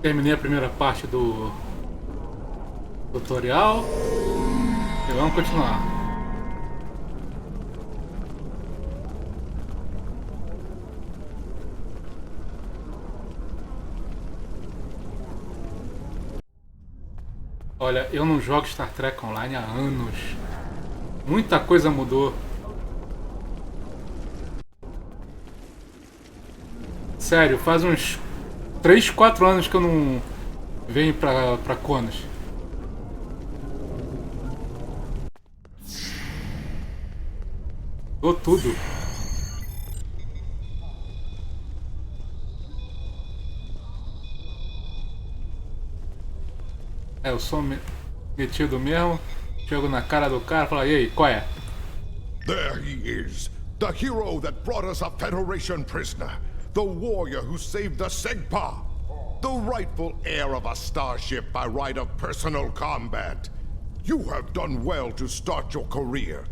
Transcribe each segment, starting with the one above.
Terminei a primeira parte do tutorial e vamos continuar. Olha, eu não jogo Star Trek Online há anos. Muita coisa mudou. Sério, faz uns 3, 4 anos que eu não venho pra Conos. Mudou tudo. Eu sou metido mesmo. Chego na cara do cara e falo, e aí, qual é? There he is, the hero that brought us a Federation prisoner, the warrior who saved the Segpa, the rightful heir of a starship by right of personal combat. You have done well to start your career.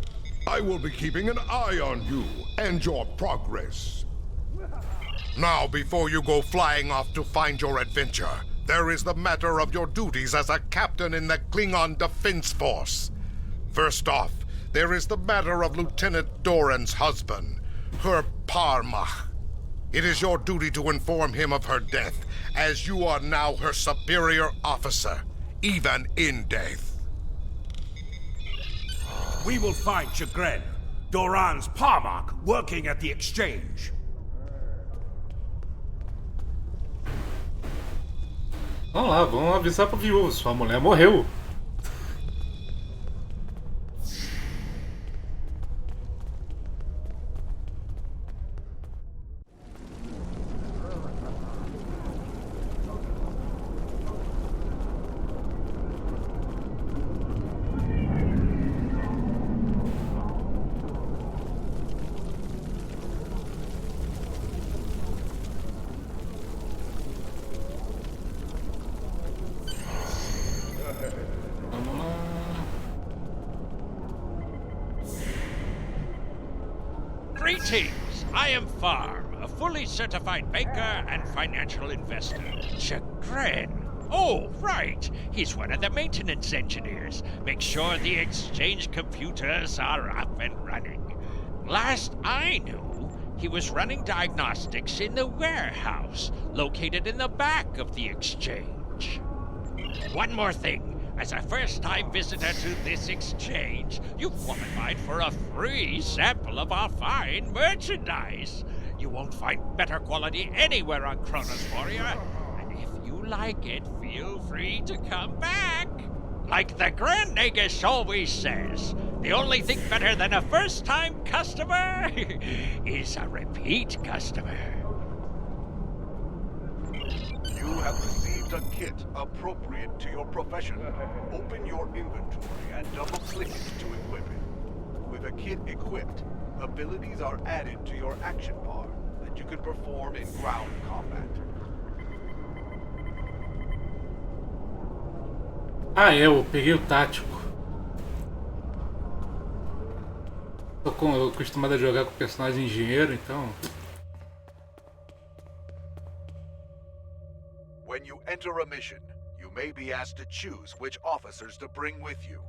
I will be keeping an eye on you and your progress. Now, before you go flying off to find your adventure, there is the matter of your duties as a captain in the Klingon Defense Force. First off, there is the matter of Lieutenant Doran's husband, her Parmach. It is your duty to inform him of her death, as you are now her superior officer, even in death. We will find Chagrin, Doran's Parmach, working at the exchange. Vamos lá, vamos avisar pro viúvo, sua mulher morreu. Greetings! I am Farm, a fully certified banker and financial investor. Chagrin. Oh, right. He's one of the maintenance engineers. Make sure the exchange computers are up and running. Last I knew, he was running diagnostics in the warehouse, located in the back of the exchange. One more thing. As a first-time visitor to this exchange, you qualified for a free sample of our fine merchandise. You won't find better quality anywhere on Kronos Warrior. And if you like it, feel free to come back. Like the Grand Nagus always says, the only thing better than a first-time customer is a repeat customer. You have received a kit appropriate to your profession. Open your inventory and double-click it to equip it. With a kit equipped, abilities are added to your action bar that you can perform in ground combat. Ah, eu peguei o tático. Tô acostumado a jogar com personagem engenheiro, então... When you enter a mission, you may be asked to choose which officers to bring with you.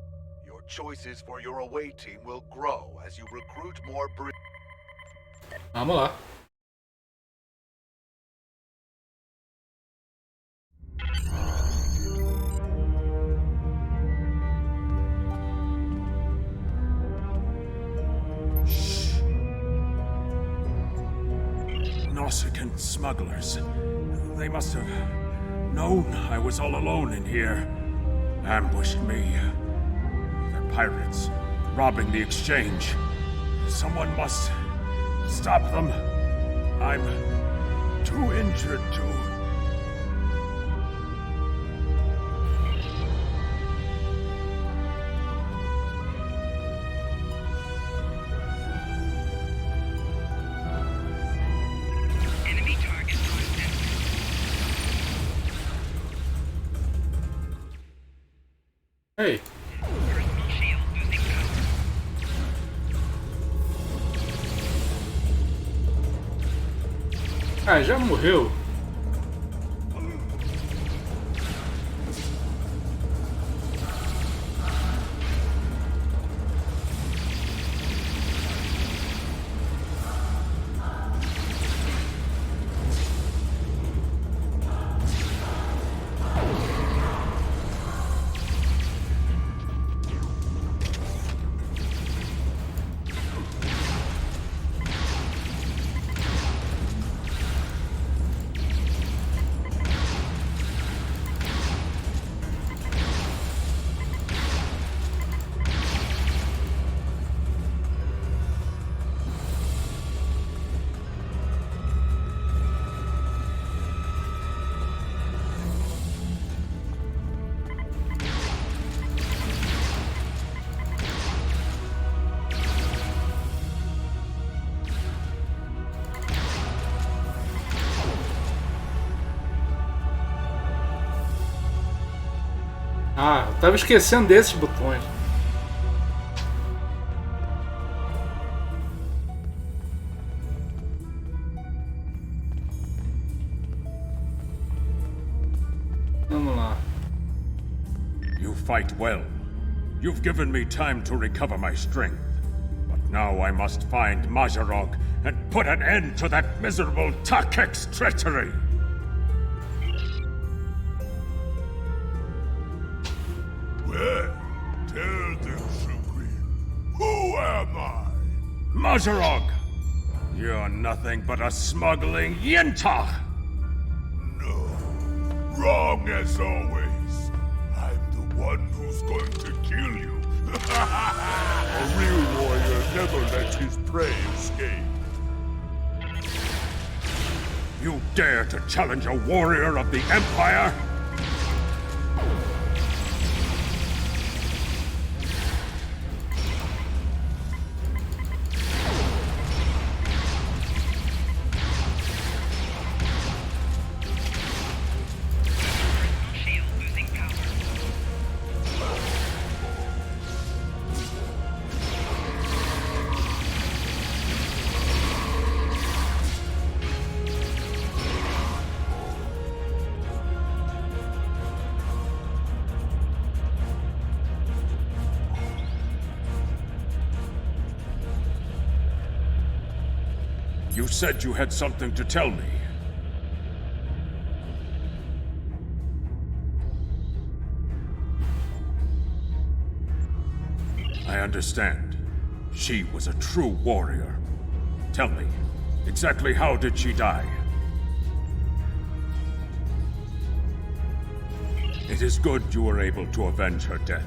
Your choices for your away team will grow as you recruit more Vamos lá. Nausicaan smugglers. They must have known I was all alone in here. Ambushed me. They're pirates, robbing the exchange. Someone must stop them. I'm too injured to... Ei. Ah, já morreu. Ah, eu tava esquecendo desses botões. Vamos lá. You fight well. You've given me time to recover my strength. But now I must find Mazarog and put an end to that miserable Takek's treachery. Well, tell them, Supreme. Who am I? Mazarog! You're nothing but a smuggling Yintach! No. Wrong as always. I'm the one who's going to kill you. A real warrior never lets his prey escape. You dare to challenge a warrior of the Empire? You said you had something to tell me. I understand. She was a true warrior. Tell me, exactly how did she die? It is good you were able to avenge her death,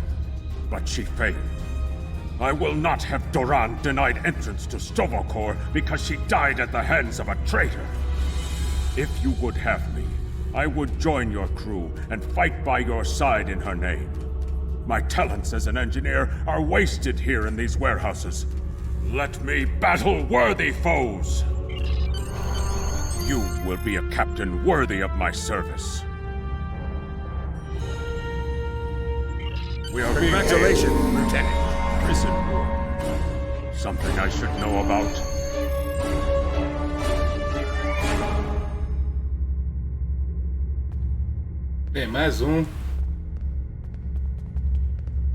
but she failed. I will not have Doran denied entrance to Stovokor because she died at the hands of a traitor. If you would have me, I would join your crew and fight by your side in her name. My talents as an engineer are wasted here in these warehouses. Let me battle worthy foes! You will be a captain worthy of my service. We are being Congratulations, Lieutenant. prison war. Something I should know about. Bem, mais um.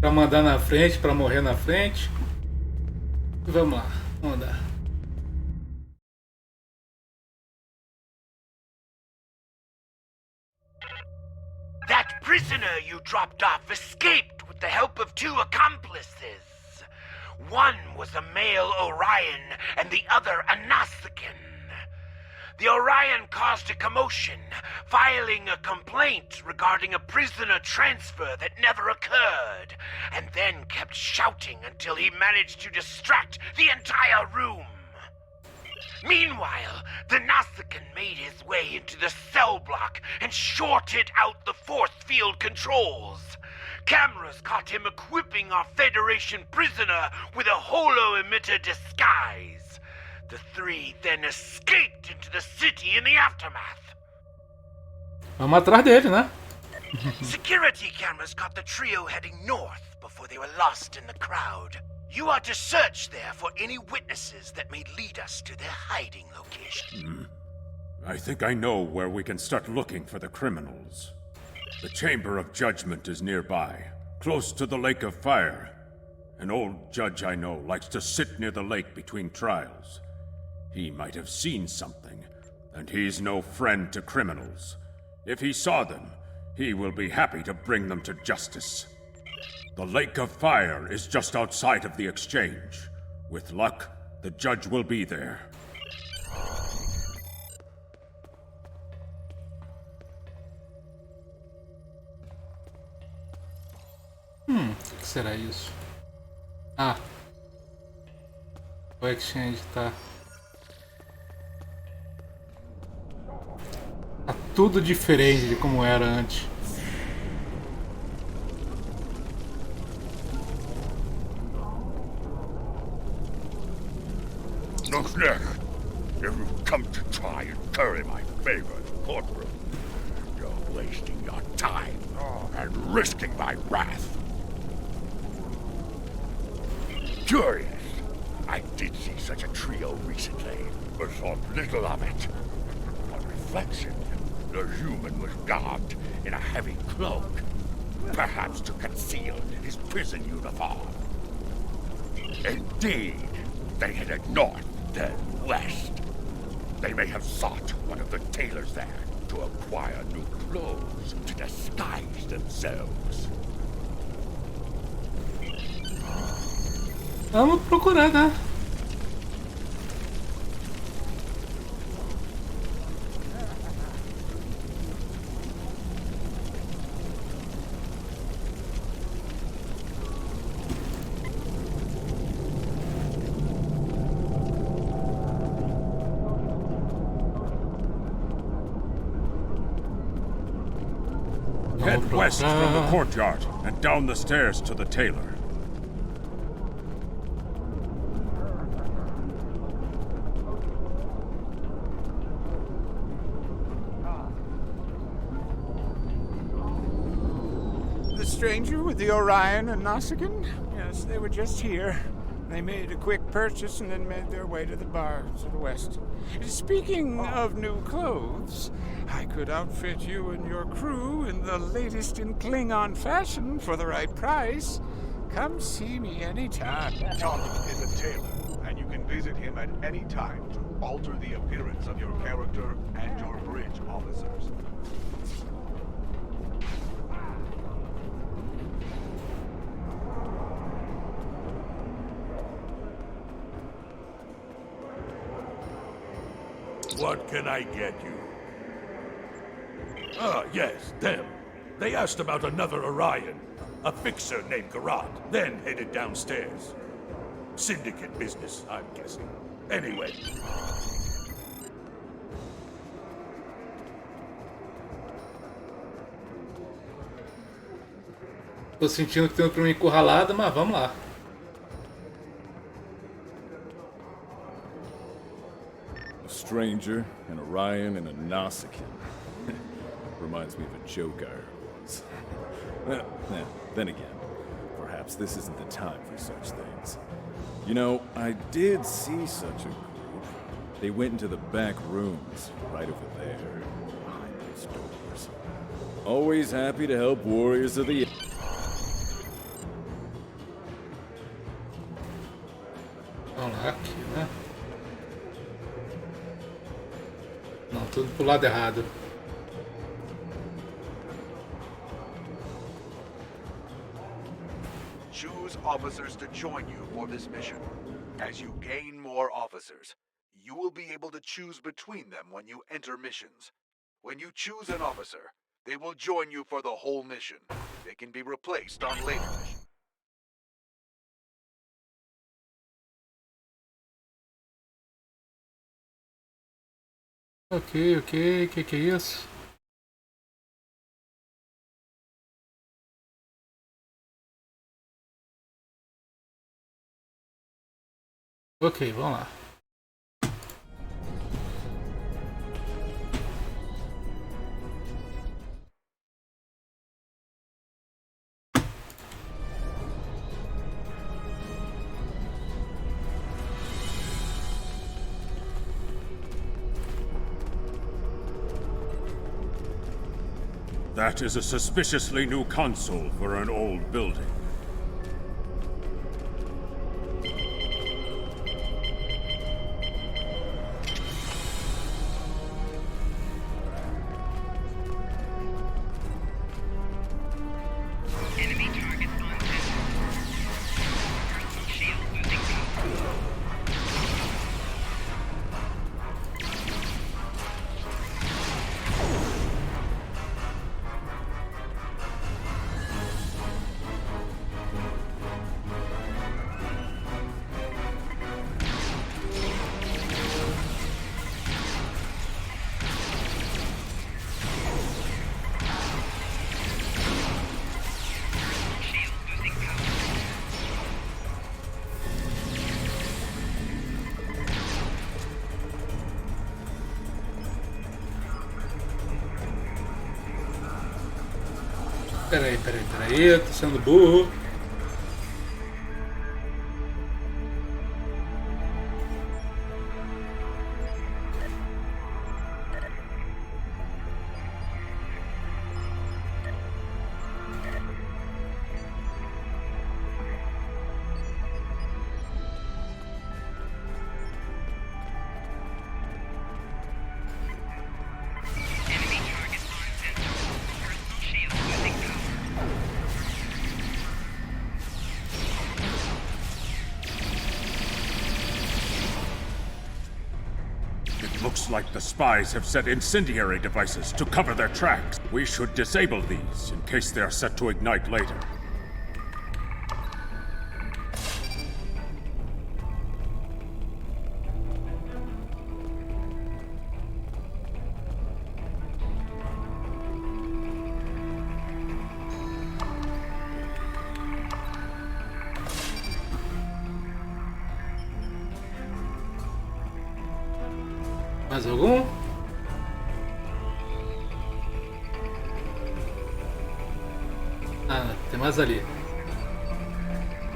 Pra mandar na frente, pra morrer na frente. Vamos lá, vamos andar. That prisoner you dropped off escaped with the help of 2 accomplices. One was a male Orion and the other a Nausicaan. The Orion caused a commotion, filing a complaint regarding a prisoner transfer that never occurred, and then kept shouting until he managed to distract the entire room. Meanwhile, the Nausicaan made his way into the cell block and shorted out the force field controls. Cameras caught him equipping our Federation prisoner with a holo-emitter disguise. The 3 then escaped into the city in the aftermath. Vamos atrás dele, né? Security cameras caught the trio heading north before they were lost in the crowd. You are to search there for any witnesses that may lead us to their hiding location. I think I know where we can start looking for the criminals. The Chamber of Judgment is nearby, close to the Lake of Fire. An old judge I know likes to sit near the lake between trials. He might have seen something, and he's no friend to criminals. If he saw them, he will be happy to bring them to justice. The Lake of Fire is just outside of the exchange. With luck, the judge will be there. O que será isso? Ah. O exchange tá tudo diferente de como era antes. If you've come to try and curry my favor in the courtroom, you're wasting your time and risking my wrath. Curious. I did see such a trio recently, but saw little of it. On reflection, the human was garbed in a heavy cloak, perhaps to conceal his prison uniform. Indeed, they headed north, then west. They may have sought one of the tailors there to acquire new clothes to disguise themselves. Vamos procurar, né? Head west from the courtyard and down the stairs to the tailor. The stranger with the Orion and Nausicaan? Yes, they were just here. They made a quick purchase and then made their way to the bar to the west. Speaking of new clothes, I could outfit you and your crew in the latest in Klingon fashion for the right price. Come see me anytime. Tom is a tailor, and you can visit him at any time to alter the appearance of your character and your bridge officers. What can I get you? Ah, yes, them. They asked about another Orion, a fixer named Garrod, then headed downstairs. Syndicate business, I'm guessing. Anyway. Tô sentindo que tem uma encurralada, mas vamos lá. A stranger, an Orion, and a Nausicaan. Reminds me of a joke I heard once. Then again, perhaps this isn't the time for such things. You know, I did see such a group. They went into the back rooms, right over there, behind those doors. Always happy to help warriors of the... Vamos lá, aqui, né? Não, tudo pro lado errado. Choose officers to join you for this mission. As you gain more officers, you will be able to choose between them when you enter missions. When you choose an officer, they will join you for the whole mission. They can be replaced on later missions. Ok, que é isso? Ok, vamos lá. That is a suspiciously new console for an old building. Enemy targets on personal shield losing power. Peraí, tô sendo burro. Enemy target on center. Personal shield losing power. It looks like the spies have set incendiary devices to cover their tracks. We should disable these in case they are set to ignite later. Mais algum? Ah, tem mais ali.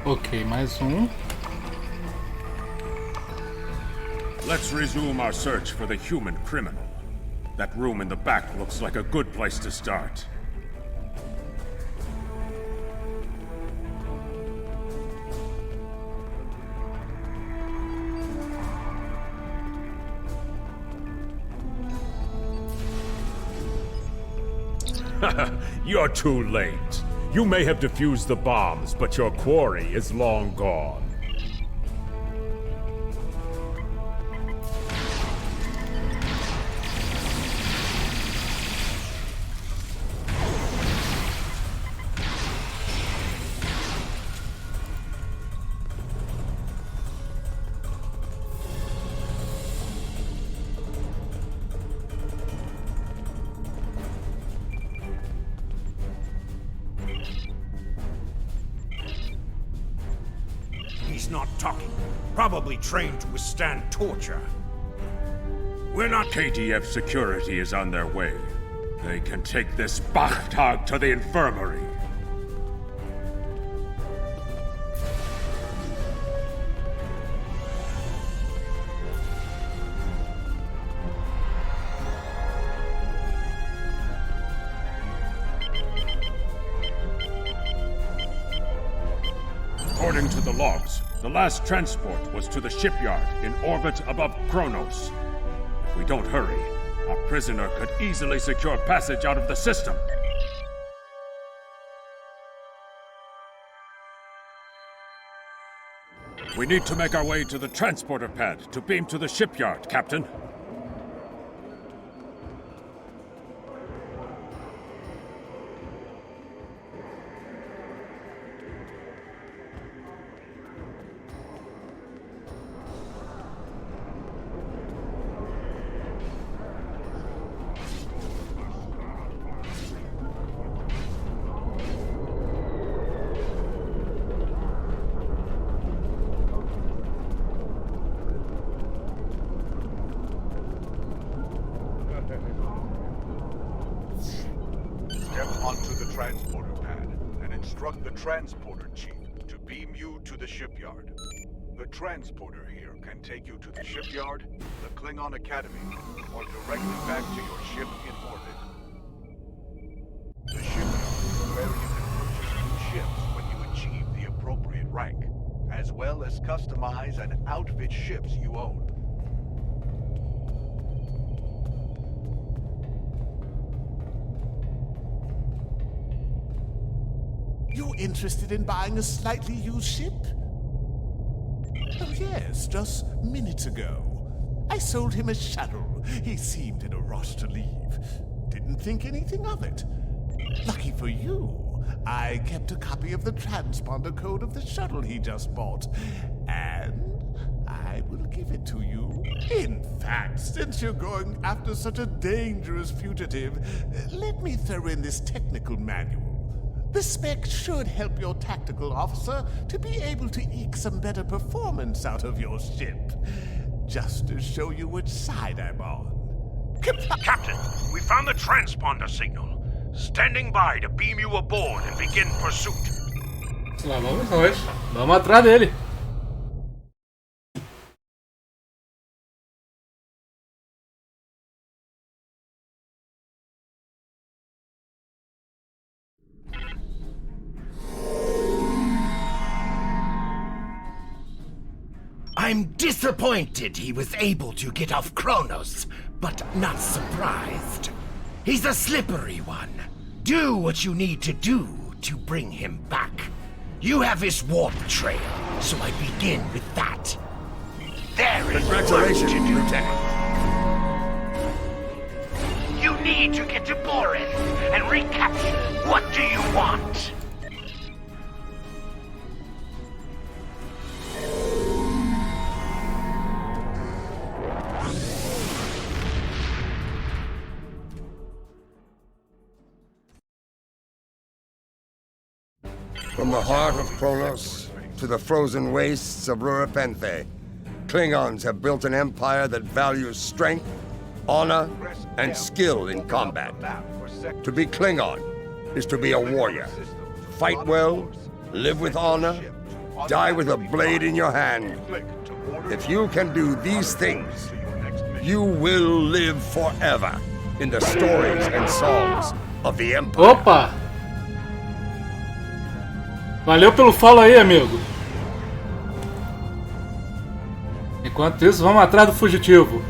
Ok, mais um. Let's resume our search for the human criminal. That room in the back looks like a good place to start. You're too late. You may have defused the bombs, but your quarry is long gone. He's not talking. Probably trained to withstand torture. We're not. KTF security is on their way. They can take this Bachtag to the infirmary. According to the logs, the last transport was to the shipyard in orbit above Kronos. If we don't hurry, our prisoner could easily secure passage out of the system. We need to make our way to the transporter pad to beam to the shipyard, Captain. Step onto the transporter pad and instruct the transporter chief to beam you to the shipyard. The transporter here can take you to the shipyard, the Klingon Academy, or directly back to your ship in orbit. The shipyard is where you can purchase new ships when you achieve the appropriate rank, as well as customize and outfit ships you own. You interested in buying a slightly used ship? Oh yes, just minutes ago. I sold him a shuttle. He seemed in a rush to leave. Didn't think anything of it. Lucky for you, I kept a copy of the transponder code of the shuttle he just bought. And I will give it to you. In fact, since you're going after such a dangerous fugitive, let me throw in this technical manual. The spec should help your tactical officer to be able to eke some better performance out of your ship. Just to show you which side I'm on. Captain, we found the transponder signal. Standing by to beam you aboard and begin pursuit. Lá vamos nós. Vamos atrás dele. I'm disappointed he was able to get off Kronos, but not surprised. He's a slippery one. Do what you need to do to bring him back. You have his warp trail, so I begin with that. There is Congratulations, Lieutenant. You need to get to Boris and recapture. What do you want? From the heart of Kronos to the frozen wastes of Rurapenthe, Klingons have built an empire that values strength, honor, and skill in combat. To be Klingon is to be a warrior. Fight well, live with honor, die with a blade in your hand. If you can do these things, you will live forever in the stories and songs of the Empire. Opa! Valeu pelo follow aí, amigo. Enquanto isso, vamos atrás do fugitivo.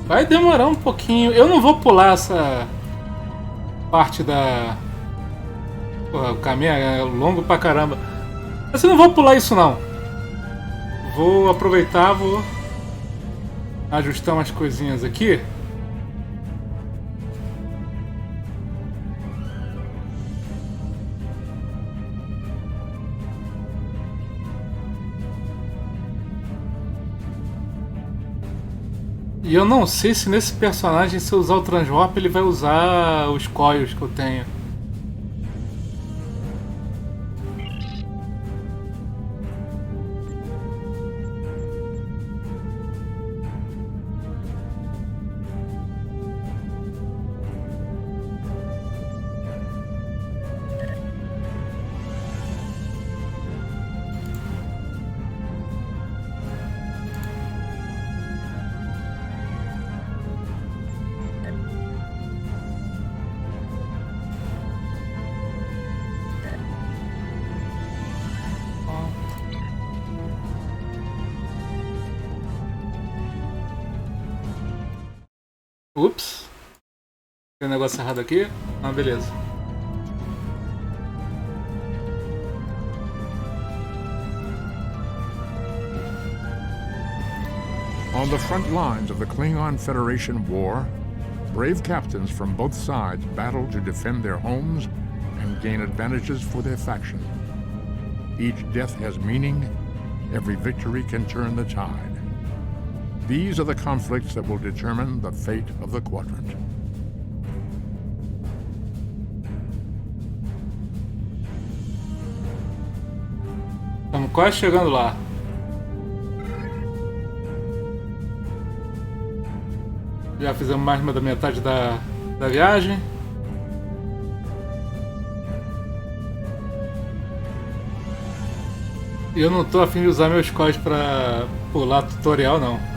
Vai demorar um pouquinho. Eu não vou pular essa parte da... Porra, o caminho é longo pra caramba. Mas eu não vou pular isso não. Vou aproveitar, vou ajustar umas coisinhas aqui. E eu não sei se nesse personagem, se eu usar o Transwarp, ele vai usar os coils que eu tenho. Ups. Tem um negócio errado aqui? Ah, beleza. On the front lines of the Klingon Federation war, brave captains from both sides battle to defend their homes and gain advantages for their faction. Each death has meaning, every victory can turn the tide. These are the conflicts that will determine the fate of the quadrant. Estamos quase chegando lá. Já fizemos mais da metade da viagem. E eu não tô a fim de usar meus coils para pular tutorial não.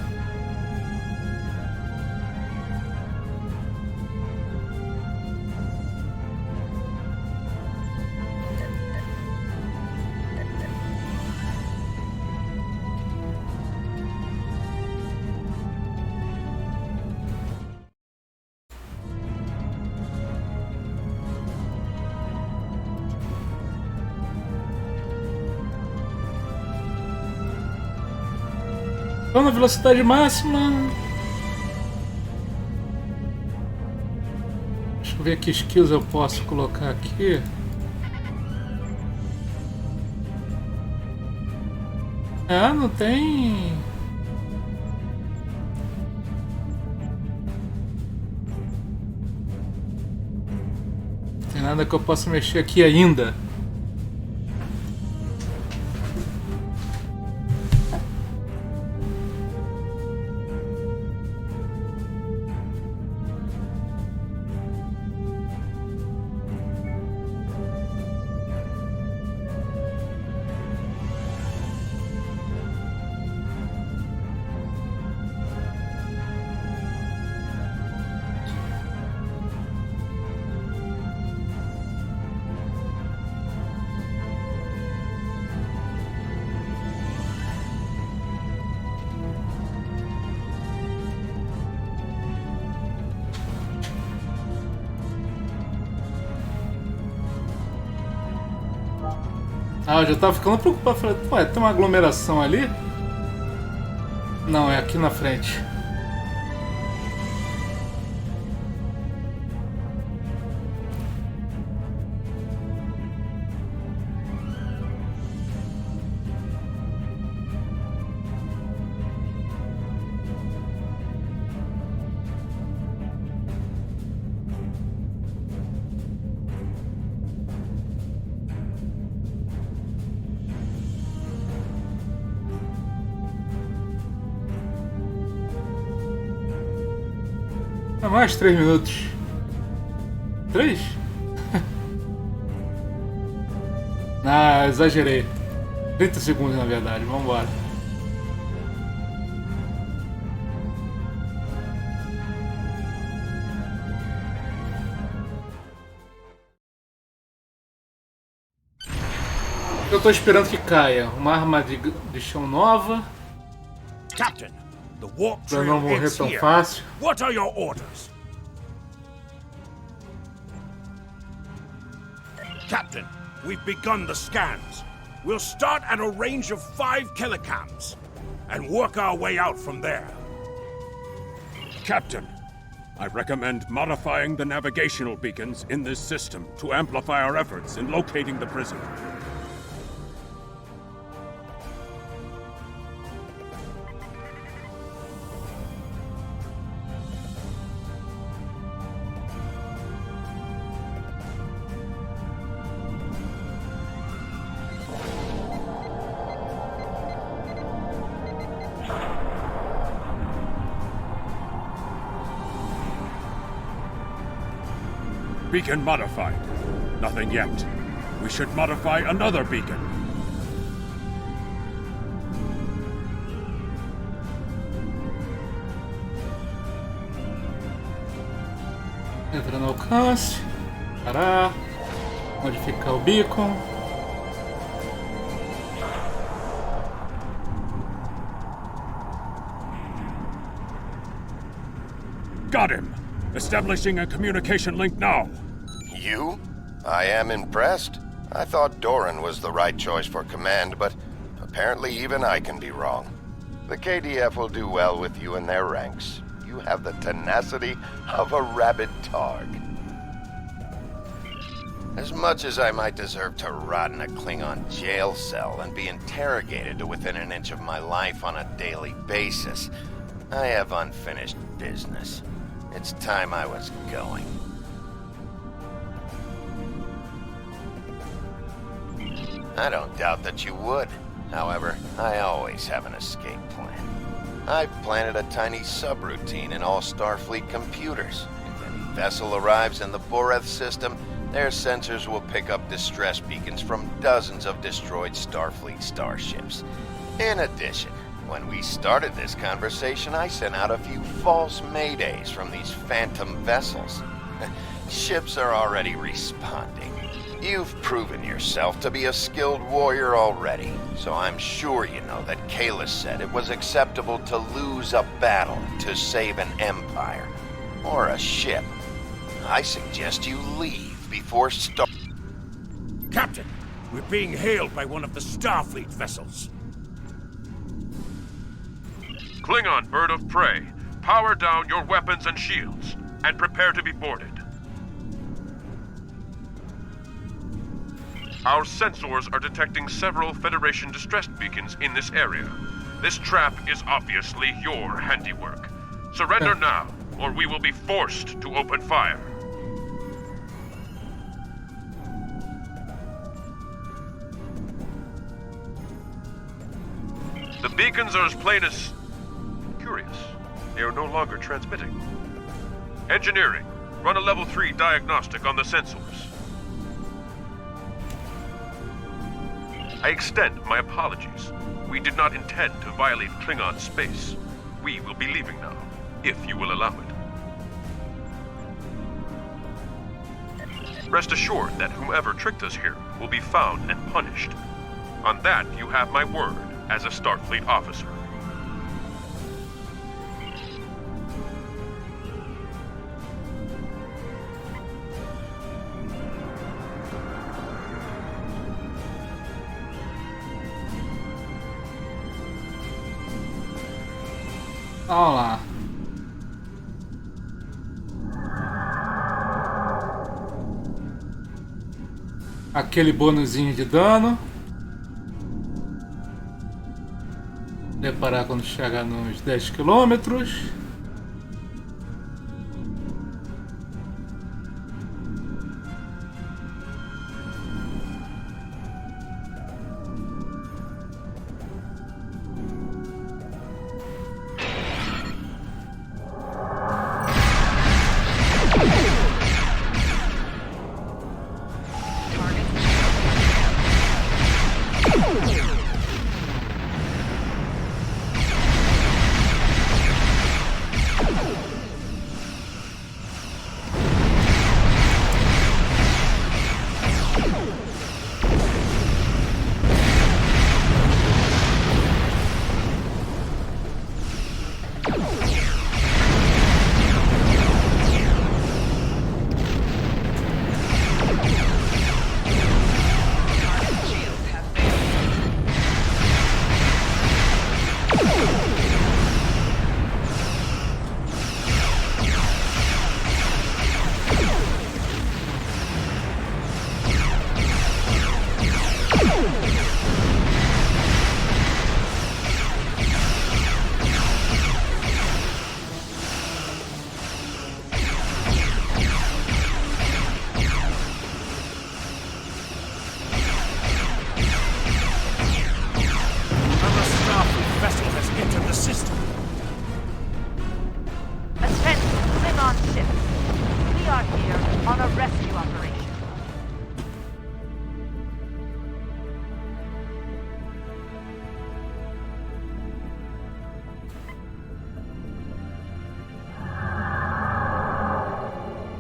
Estou na velocidade máxima. Deixa eu ver que skills eu posso colocar aqui. Ah, não tem. Não tem nada que eu possa mexer aqui ainda. Ah, eu já tava ficando preocupado. Falei, ué, tem uma aglomeração ali? Não, é aqui na frente. Mais 3 minutos. 3? Ah, exagerei. 30 segundos na verdade, vambora. Eu tô esperando que caia. Uma arma de chão nova. Captain, the warp Pra não trail morrer ends tão here. fácil. What are your orders? Captain, we've begun the scans. We'll start at a range of 5 kilocams and work our way out from there. Captain, I recommend modifying the navigational beacons in this system to amplify our efforts in locating the prison. Beacon modified. Nothing yet. We should modify another beacon. Entra no alcance. Parar. Modificar o beacon. Got him! Establishing a communication link now. You? I am impressed. I thought Doran was the right choice for command, but apparently even I can be wrong. The KDF will do well with you in their ranks. You have the tenacity of a rabid targ. As much as I might deserve to rot in a Klingon jail cell and be interrogated to within an inch of my life on a daily basis, I have unfinished business. It's time I was going. I don't doubt that you would. However, I always have an escape plan. I've planted a tiny subroutine in all Starfleet computers. If any vessel arrives in the Boreth system, their sensors will pick up distress beacons from dozens of destroyed Starfleet starships. In addition, when we started this conversation, I sent out a few false maydays from these phantom vessels. Ships are already responding. You've proven yourself to be a skilled warrior already, so I'm sure you know that Kalis said it was acceptable to lose a battle to save an empire, or a ship. I suggest you leave before Captain, we're being hailed by one of the Starfleet vessels. Klingon bird of prey, power down your weapons and shields, and prepare to be boarded. Our sensors are detecting several Federation distress beacons in this area. This trap is obviously your handiwork. Surrender now, or we will be forced to open fire. The beacons are as plain as... curious. They are no longer transmitting. Engineering, run a level 3 diagnostic on the sensors. I extend my apologies. We did not intend to violate Klingon space. We will be leaving now, if you will allow it. Rest assured that whomever tricked us here will be found and punished. On that, you have my word as a Starfleet officer. Vamos lá. Aquele bônusinho de dano. Preparar quando chegar nos 10 quilômetros.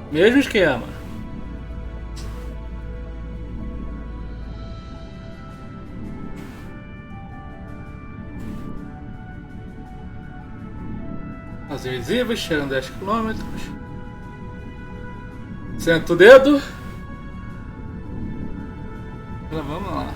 Mesmo esquema. Fazer visíveis, chegando 10 km. Senta o dedo. Então, vamos lá.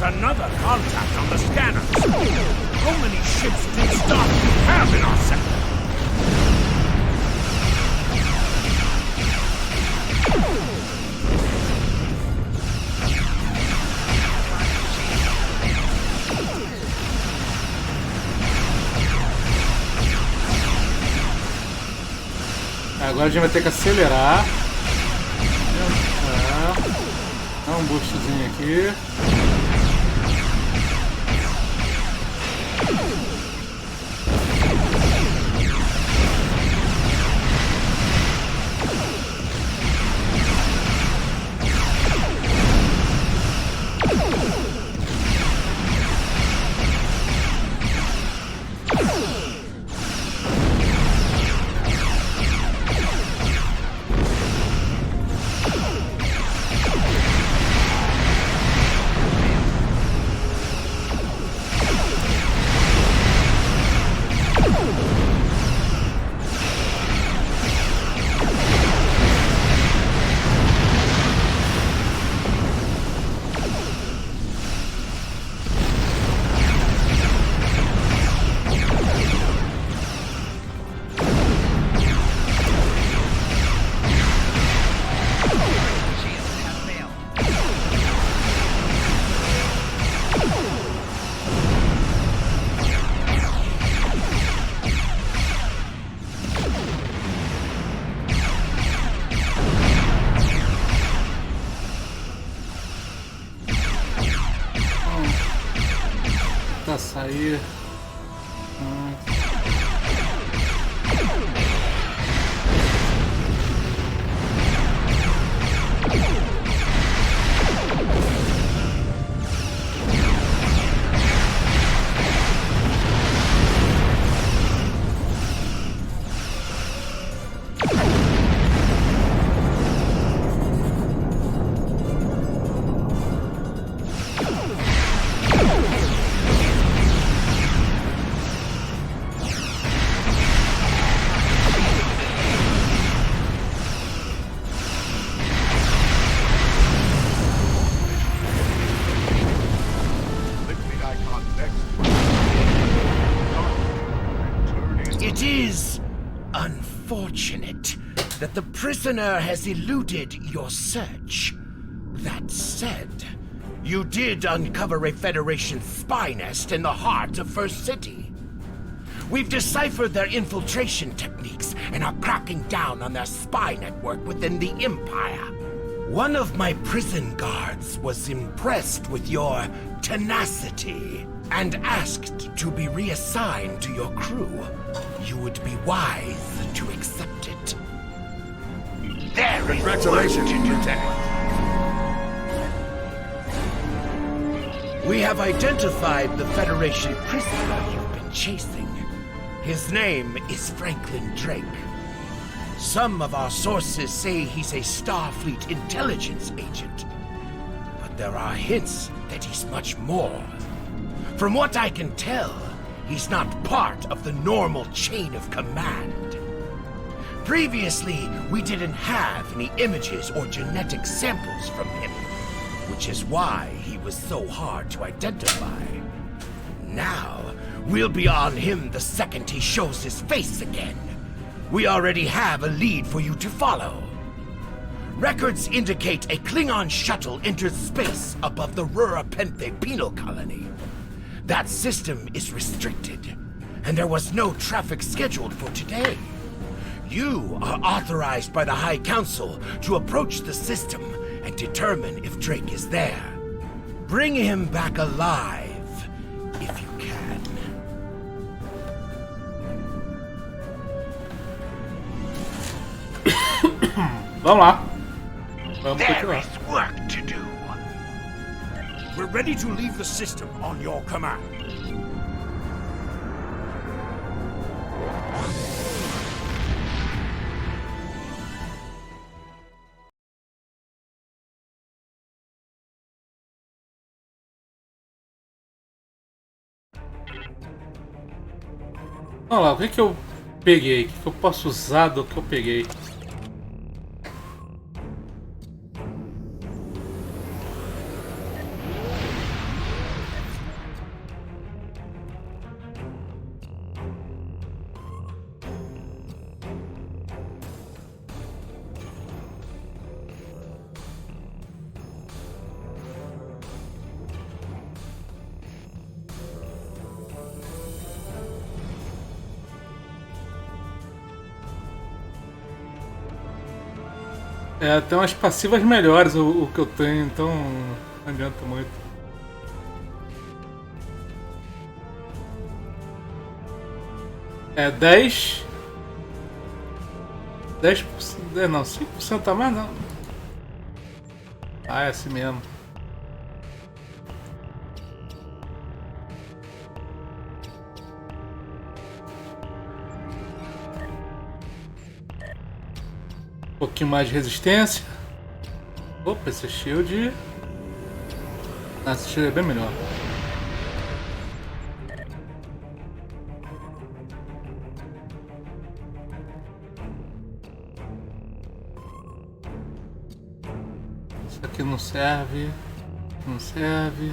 Another contact on the scanners. How many ships did Starfleet have in our sector? Agora a gente vai ter que acelerar. Dá um boostzinho aqui. aí. It is unfortunate that the prisoner has eluded your search. That said, you did uncover a Federation spy nest in the heart of First City. We've deciphered their infiltration techniques and are cracking down on their spy network within the Empire. One of my prison guards was impressed with your tenacity and asked to be reassigned to your crew. You would be wise to accept it. There is Congratulations, Lieutenant. We have identified the Federation prisoner you've been chasing. His name is Franklin Drake. Some of our sources say he's a Starfleet intelligence agent, but there are hints that he's much more. From what I can tell, he's not part of the normal chain of command. Previously, we didn't have any images or genetic samples from him, which is why he was so hard to identify. Now, we'll be on him the second he shows his face again. We already have a lead for you to follow. Records indicate a Klingon shuttle entered space above the Rura Penthe penal colony. That system is restricted, and there was no traffic scheduled for today. You are authorized by the High Council to approach the system and determine if Drake is there. Bring him back alive, if you can. Vamos lá. Vamos There continuar. is work to do. We're ready to leave the system on your command. Vamos lá, o que eu peguei? O que eu posso usar do que eu peguei? É, tem umas passivas melhores o que eu tenho, então não adianta muito. É 10%. Não, 5% a mais não. Ah, é assim mesmo. Um pouquinho mais de resistência. Opa, esse shield. Ah, esse shield é bem melhor. Isso aqui não serve. Não serve.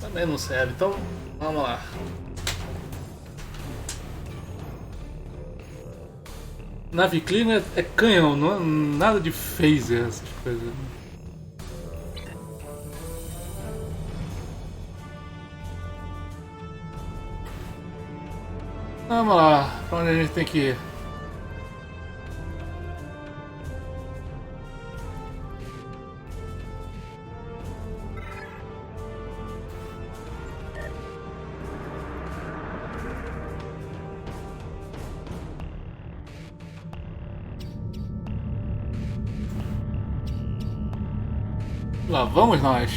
Também não serve. Então, vamos lá. Nave clean é canhão, não é nada de phaser, essas coisas. Vamos lá, pra onde a gente tem que ir? Lá vamos nós.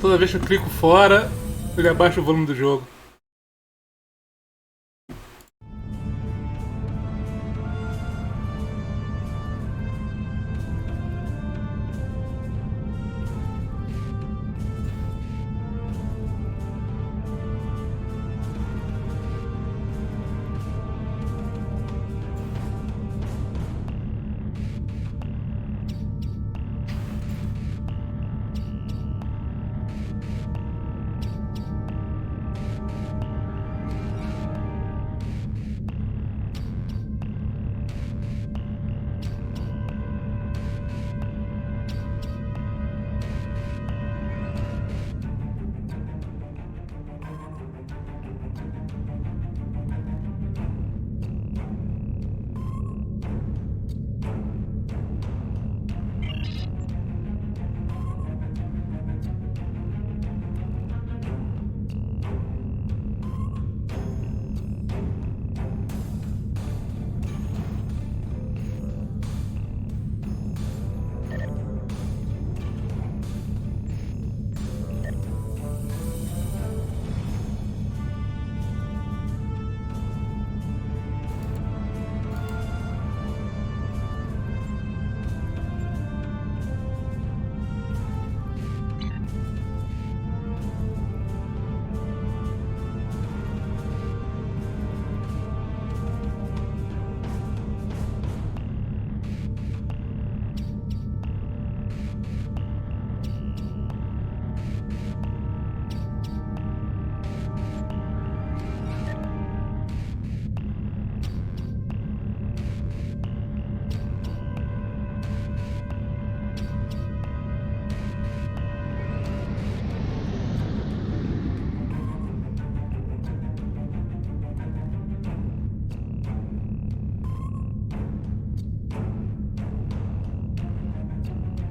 Toda vez que eu clico fora, ele abaixa o volume do jogo.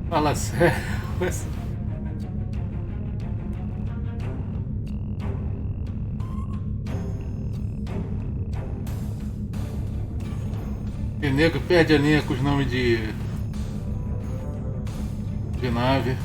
Fala sério. E nego perde a linha com os nomes de nave.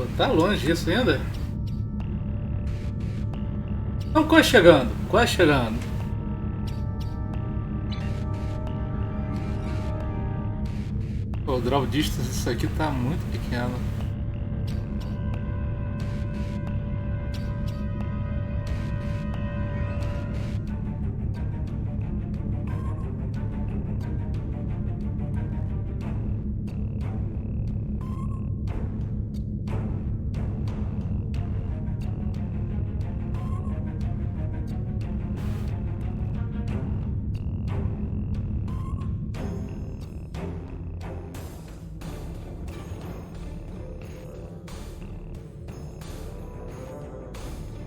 Pô, tá longe isso ainda? Estamos quase chegando, quase chegando. O draw distance isso aqui tá muito pequeno.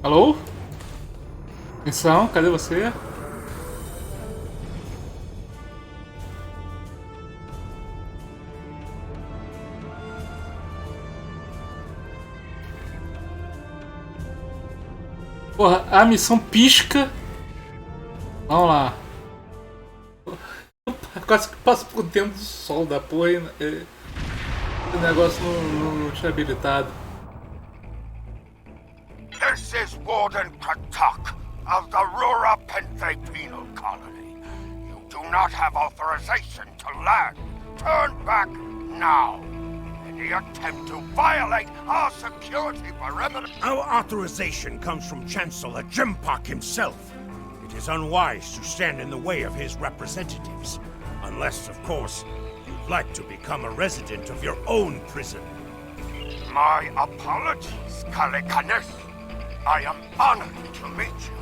Alô? Atenção, cadê você? Porra, a missão pisca. Vamos lá. Quase que passo por dentro do sol da porra e o negócio não tinha habilitado. This is Warden Quarta of the Rura Penthe Penal Colony. You do not have authorization to land. Turn back now. Any attempt to violate our security perimeter... Our authorization comes from Chancellor Jimpak himself. It is unwise to stand in the way of his representatives. Unless, of course, you'd like to become a resident of your own prison. My apologies, Kalekanes. I am honored to meet you.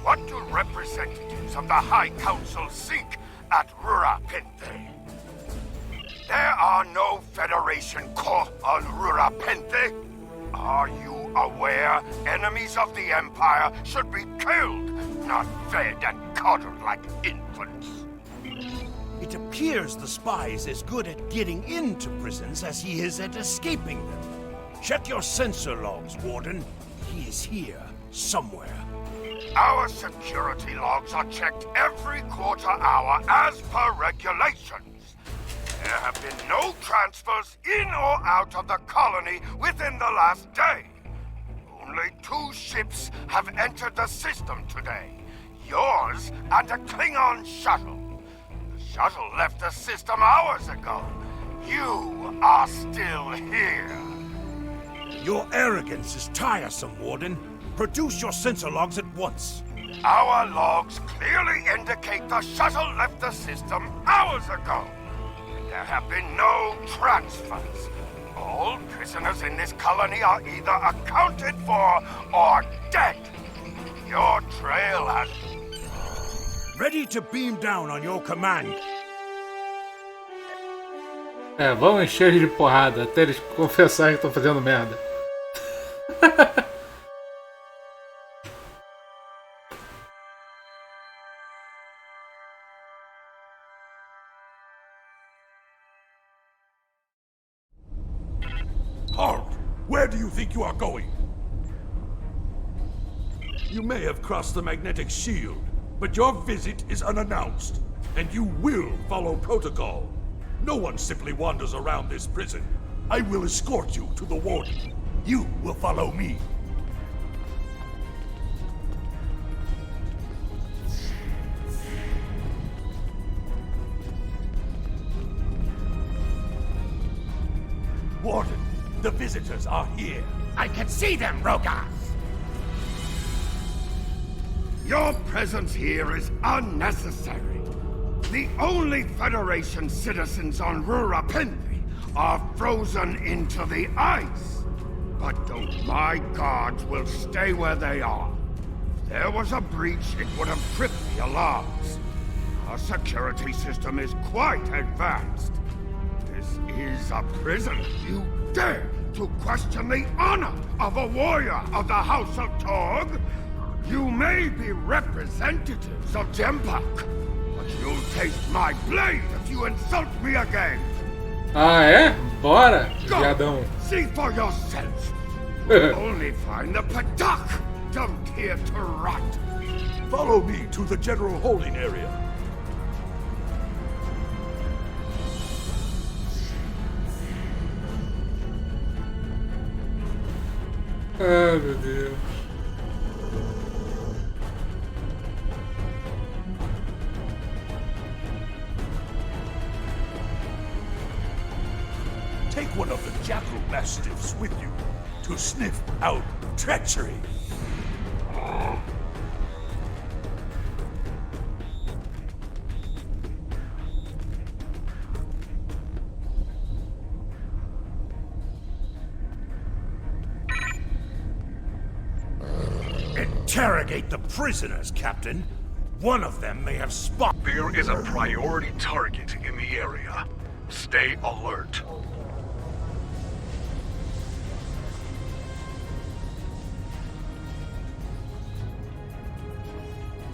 What do representatives of the High Council seek at Rura Penthe? There are no Federation corps on Rura Penthe. Are you aware enemies of the Empire should be killed, not fed and coddled like infants? It appears the spy is as good at getting into prisons as he is at escaping them. Check your sensor logs, Warden. He is here, somewhere. Our security logs are checked every quarter hour as per regulations. There have been no transfers in or out of the colony within the last day. Only 2 ships have entered the system today. Yours and a Klingon shuttle. The shuttle left the system hours ago. You are still here. Your arrogance is tiresome, Warden. Produce your sensor logs at once. Our logs clearly indicate the shuttle left the system hours ago. There have been no transfers. All prisoners in this colony are either accounted for or dead. Your trail has... Ready to beam down on your command. Vamos encher de porrada até eles confessarem que estão fazendo merda. Halt! Where do you think you are going? You may have crossed the magnetic shield, but your visit is unannounced, and you will follow protocol. No one simply wanders around this prison. I will escort you to the warden. You will follow me. Warden, the visitors are here. I can see them, Rogas! Your presence here is unnecessary. The only Federation citizens on Rura Penthe are frozen into the ice. But my guards will stay where they are. If there was a breach, it would have tripped the alarms. Our security system is quite advanced. This is a prison. You dare to question the honor of a warrior of the House of Torg? You may be representatives of Jempak, but you'll taste my blade if you insult me again. Ah, é? Bora, viadão. See for yourself. You'll only find the Padak dumped here to rot. Follow me to the general holding area. Ai, meu Deus. Take one of the jackal mastiffs with you to sniff out treachery. Interrogate the prisoners, Captain. One of them may have spotted. There is a priority target in the area. Stay alert.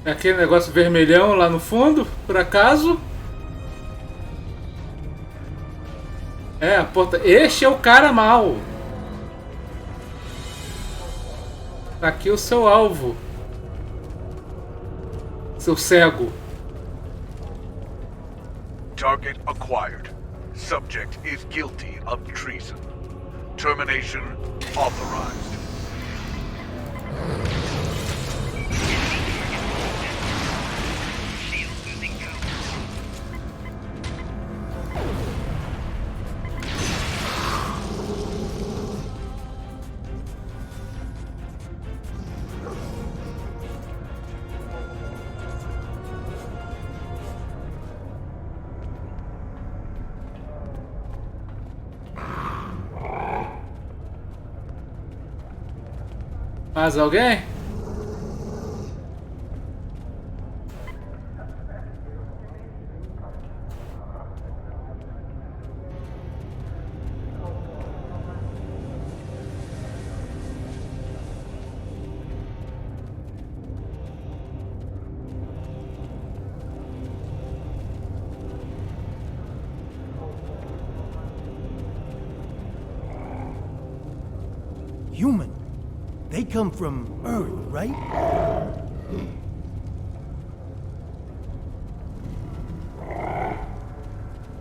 Aquele negócio vermelhão lá no fundo, por acaso? É, a porta. Este é o cara mau. Tá aqui o seu alvo. Seu cego. Target acquired. Subject is guilty of treason. Termination authorized. Shield losing power. Mais alguém? Human. They come from Earth, right?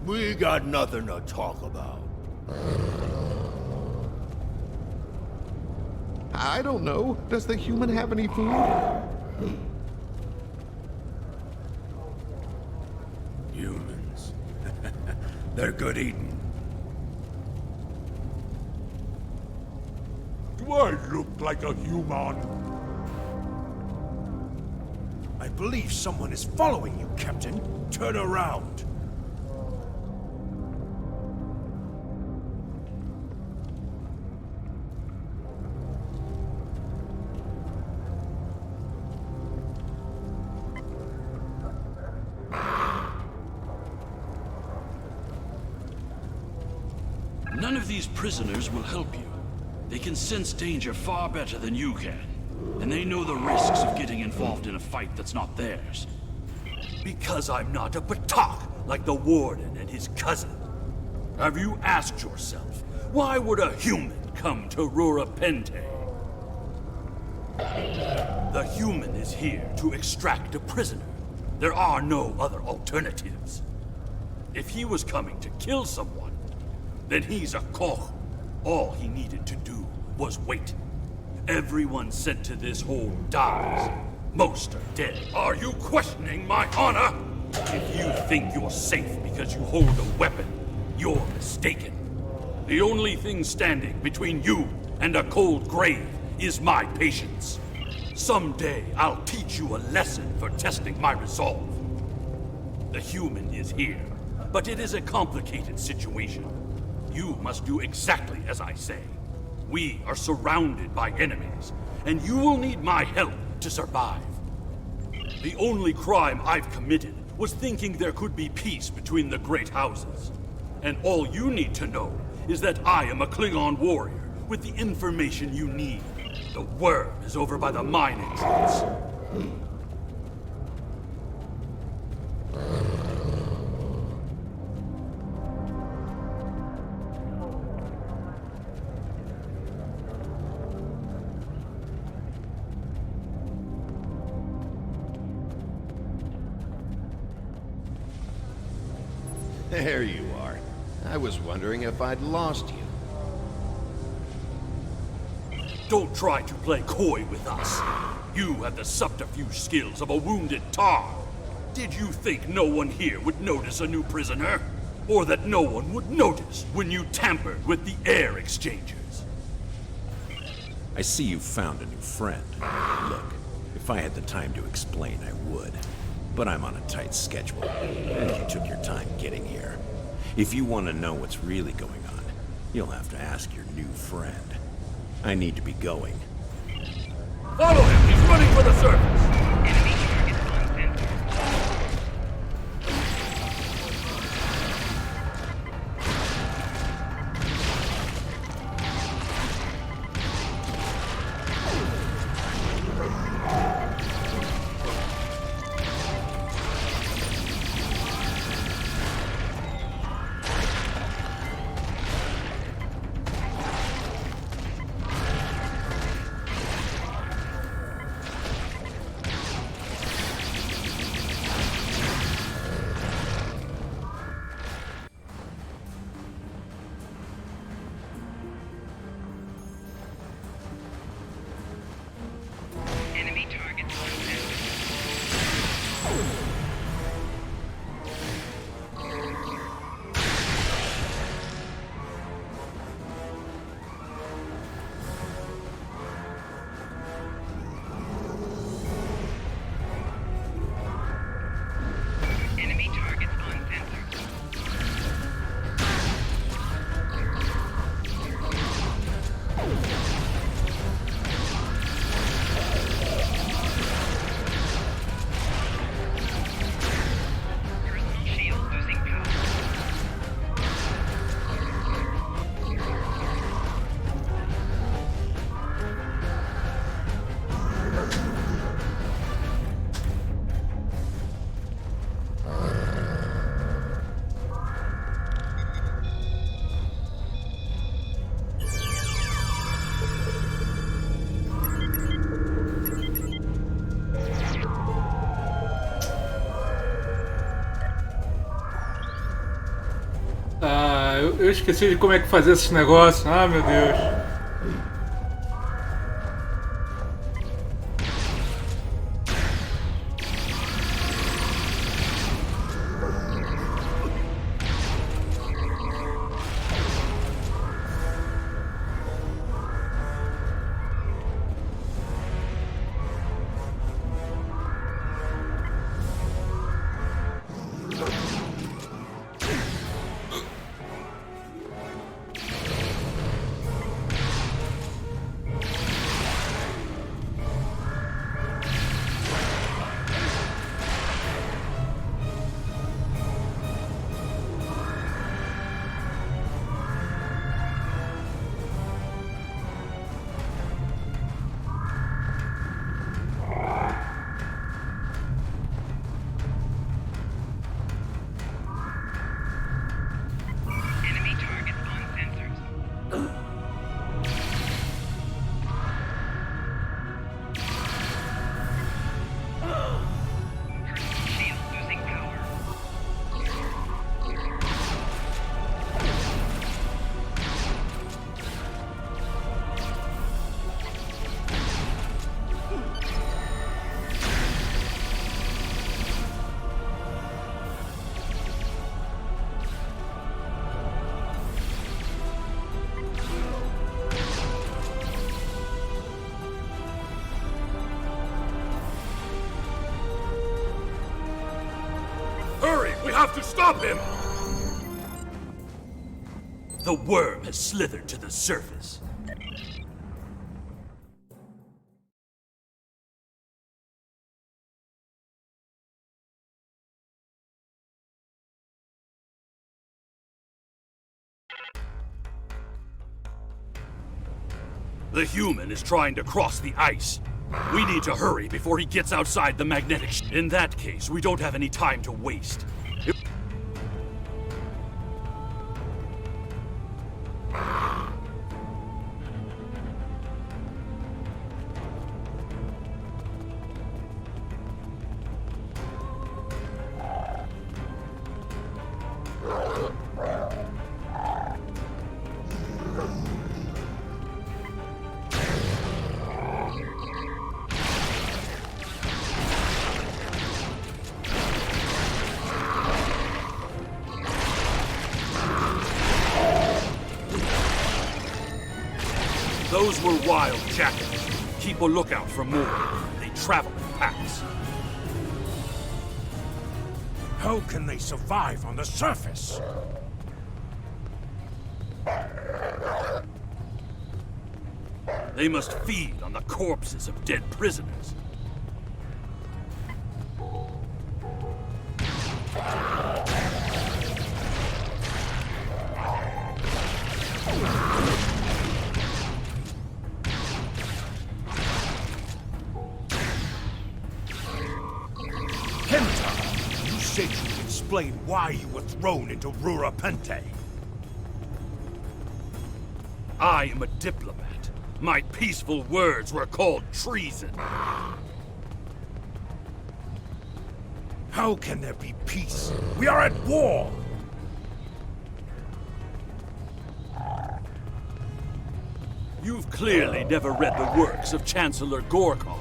We got nothing to talk about. I don't know. Does the human have any food? Humans. They're good eating. Do I look like a human? I believe someone is following you, Captain. Turn around. None of these prisoners will help you. They can sense danger far better than you can. And they know the risks of getting involved in a fight that's not theirs. Because I'm not a Batak like the Warden and his cousin. Have you asked yourself, why would a human come to Rura Pente? The human is here to extract a prisoner. There are no other alternatives. If he was coming to kill someone, then he's a Koch. All he needed to do was wait. Everyone sent to this hole dies. Most are dead. Are you questioning my honor? If you think you're safe because you hold a weapon, you're mistaken. The only thing standing between you and a cold grave is my patience. Someday I'll teach you a lesson for testing my resolve. The human is here, but it is a complicated situation. You must do exactly as I say. We are surrounded by enemies, and you will need my help to survive. The only crime I've committed was thinking there could be peace between the great houses. And all you need to know is that I am a Klingon warrior with the information you need. The worm is over by the mine entrance. There you are. I was wondering if I'd lost you. Don't try to play coy with us. You have the subterfuge skills of a wounded tar. Did you think no one here would notice a new prisoner? or that no one would notice when you tampered with the air exchangers. I see you found a new friend. Look, if I had the time to explain, I would. But I'm on a tight schedule, and you took your time getting here. If you want to know what's really going on, you'll have to ask your new friend. I need to be going. Follow him! He's running for the surface! Enemy targets on center. Enemy targets on sensors. Personal shield losing power. Ah, eu esqueci de como é que fazia esses negócios. Ah, meu Deus. Enemy targets on sensors. Personal shield losing power. Hurry! We have to stop him! The worm has slithered to the surface. The human is trying to cross the ice. We need to hurry before he gets outside the magnetic In that case, we don't have any time to waste. Those were wild jackals. Keep a lookout for more. They travel in packs. How can they survive on the surface? They must feed on the corpses of dead prisoners. Kenta, you said you'd explain why you were thrown into Rurapente. I am a diplomat. My peaceful words were called treason. How can there be peace? We are at war! You've clearly never read the works of Chancellor Gorkon.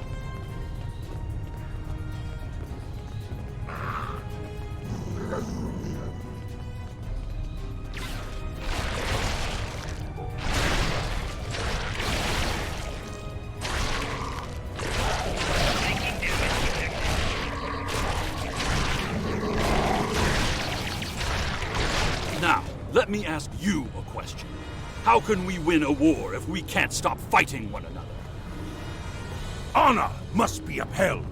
Now, let me ask you a question. How can we win a war if we can't stop fighting one another? Honor must be upheld.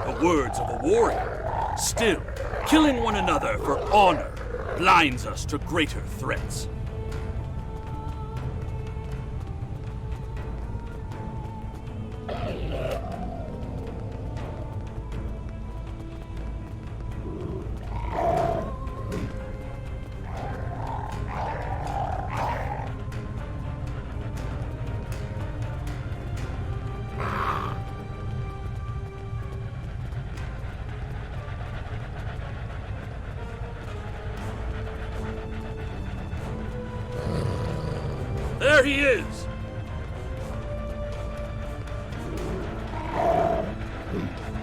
The words of a warrior. Still, killing one another for honor blinds us to greater threats. There he is!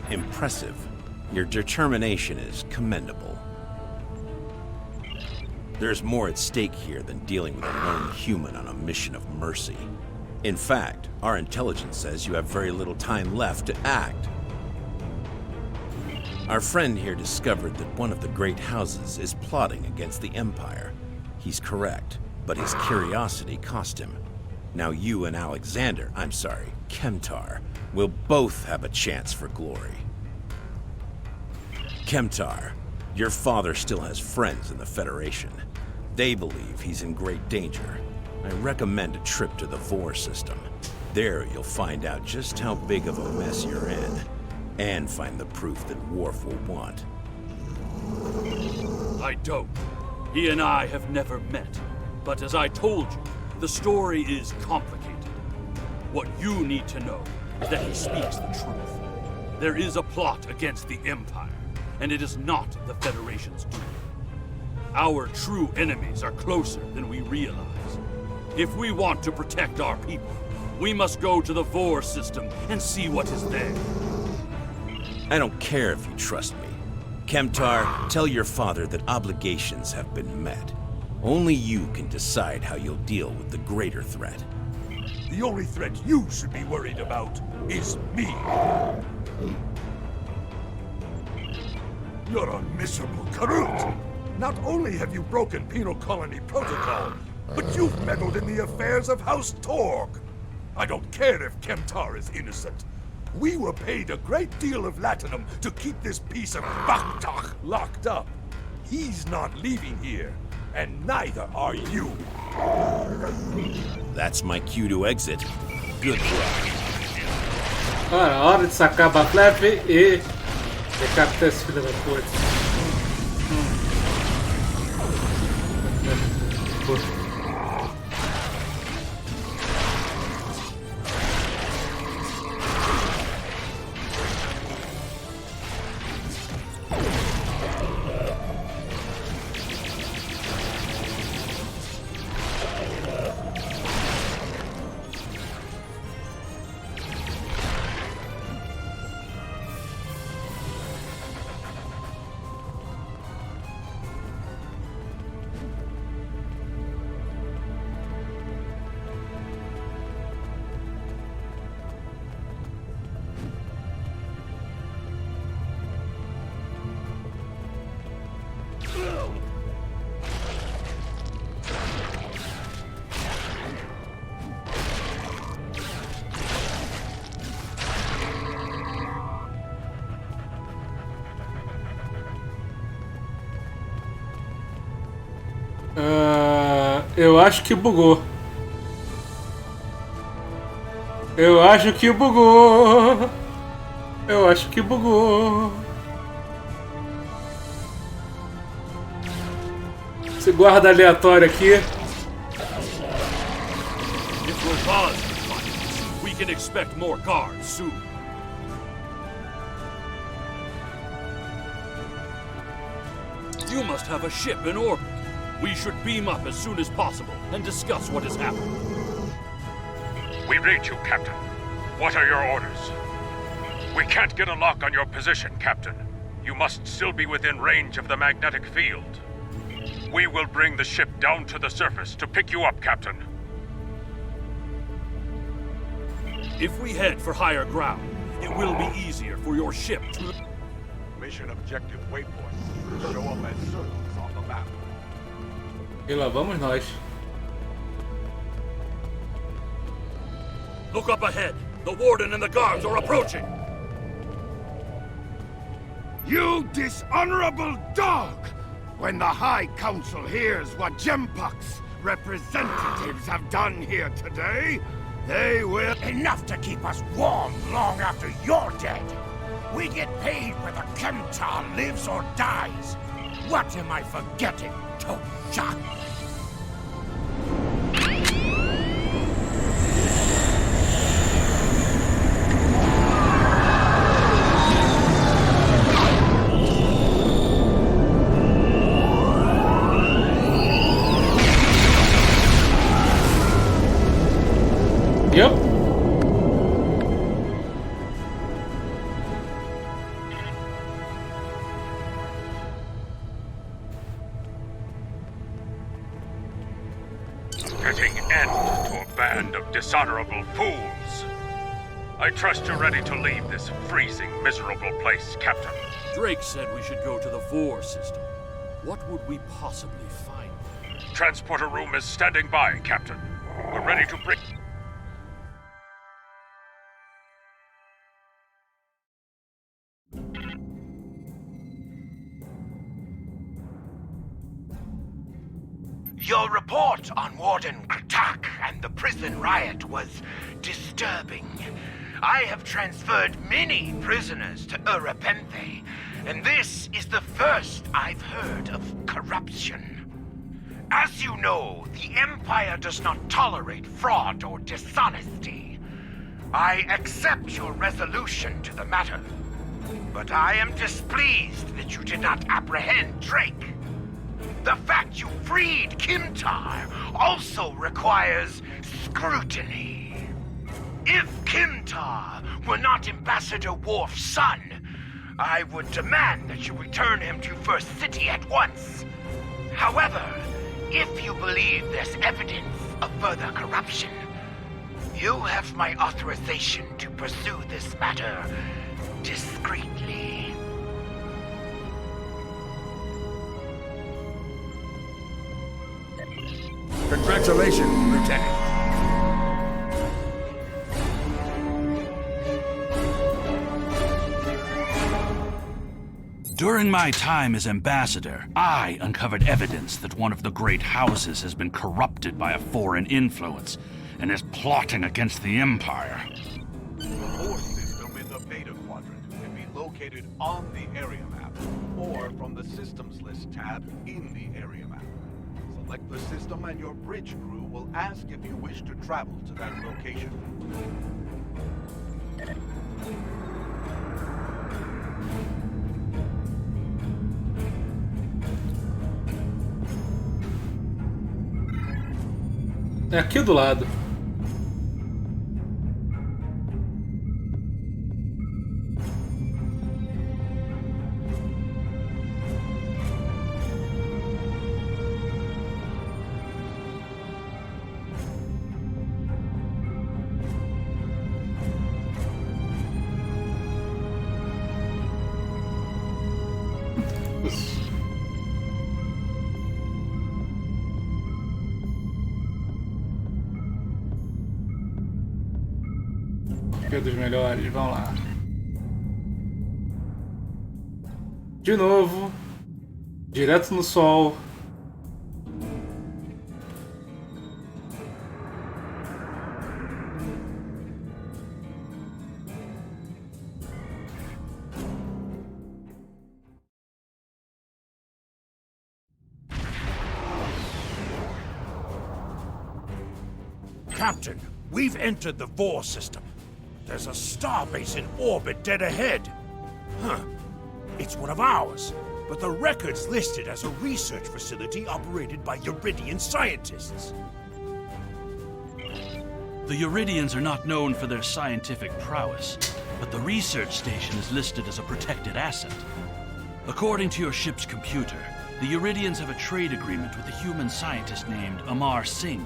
Impressive. Your determination is commendable. There's more at stake here than dealing with a lone human on a mission of mercy. In fact, our intelligence says you have very little time left to act. Our friend here discovered that one of the great houses is plotting against the Empire. He's correct, but his curiosity cost him. Now you and Kemtar, will both have a chance for glory. Kemtar, your father still has friends in the Federation. They believe he's in great danger. I recommend a trip to the Vor system. There you'll find out just how big of a mess you're in, and find the proof that Worf will want. I don't. He and I have never met. But as I told you, the story is complicated. What you need to know is that he speaks the truth. There is a plot against the Empire, and it is not the Federation's doing. Our true enemies are closer than we realize. If we want to protect our people, we must go to the Vor system and see what is there. I don't care if you trust me. Kemtar, tell your father that obligations have been met. Only you can decide how you'll deal with the greater threat. The only threat you should be worried about is me. You're a miserable Karut. Not only have you broken Penal Colony protocol, but you've meddled in the affairs of House Torg. I don't care if Kemtar is innocent. We were paid a great deal of latinum to keep this piece of Baktak locked up. He's not leaving here, and neither are you. That's my cue to exit. Good luck. Ora, hora de sacar a Batlef e decapitar esse filho da puta. Eu acho que bugou. Eu acho que bugou. Eu acho que bugou. Esse guarda aleatório aqui. If Robaz can find us, we can expect more guards soon. You must have a ship in orbit. We should beam up as soon as possible and discuss what has happened. We read you, Captain. What are your orders? We can't get a lock on your position, Captain. You must still be within range of the magnetic field. We will bring the ship down to the surface to pick you up, Captain. If we head for higher ground, it will be easier for your ship to... Mission objective waypoint. Show up as circles on the map. E lá vamos nós. Look up ahead. The warden and the guards are approaching. You dishonorable dog! When the High Council hears what Jempok's representatives have done here today, they will... Enough to keep us warm long after you're dead. We get paid whether Kemtar lives or dies. What am I forgetting, Tosha? Yep. Putting end to a band of dishonorable fools. I trust you're ready to leave this freezing, miserable place, Captain. Drake said we should go to the Vor system. What would we possibly find? Transporter room is standing by, Captain. We're ready to bring... Your report on Warden Quarta and the prison riot was disturbing. I have transferred many prisoners to Urapenthe, and this is the first I've heard of corruption. As you know, the Empire does not tolerate fraud or dishonesty. I accept your resolution to the matter, but I am displeased that you did not apprehend Drake. The fact you freed Kimtar also requires scrutiny. If Kimtar were not Ambassador Worf's son, I would demand that you return him to First City at once. However, if you believe there's evidence of further corruption, you have my authorization to pursue this matter discreetly. Congratulations, Lieutenant. During my time as ambassador, I uncovered evidence that one of the great houses has been corrupted by a foreign influence and is plotting against the Empire. The Vor system in the Beta Quadrant can be located on the area map or from the Systems List tab in the area map. Select the system and your bridge crew will ask if you wish to travel to that location. É aqui do lado. Dos melhores, vamos lá. De novo, direto no sol. Captain, we've entered the Vor system. There's a starbase in orbit dead ahead. Huh. It's one of ours, but the record's listed as a research facility operated by Uridian scientists. The Uridians are not known for their scientific prowess, but the research station is listed as a protected asset. According to your ship's computer, the Uridians have a trade agreement with a human scientist named Amar Singh.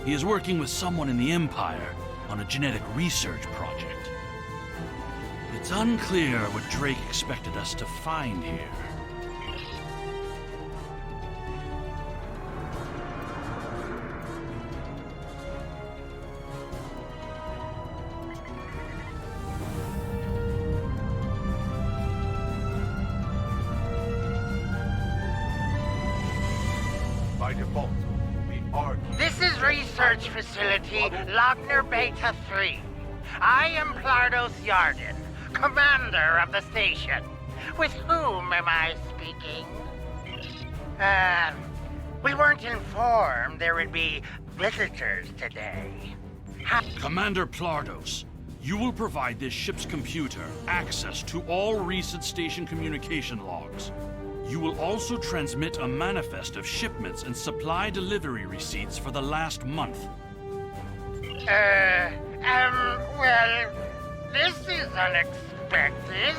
He is working with someone in the Empire on a genetic research project. It's unclear what Drake expected us to find here. By default, we are... This is Research Facility Logner Beta 3. I am Plardos Yarden, commander of the station. With whom am I speaking? We weren't informed there would be visitors today. Commander Plardos, you will provide this ship's computer access to all recent station communication logs. You will also transmit a manifest of shipments and supply delivery receipts for the last month. Well, this is unexpected.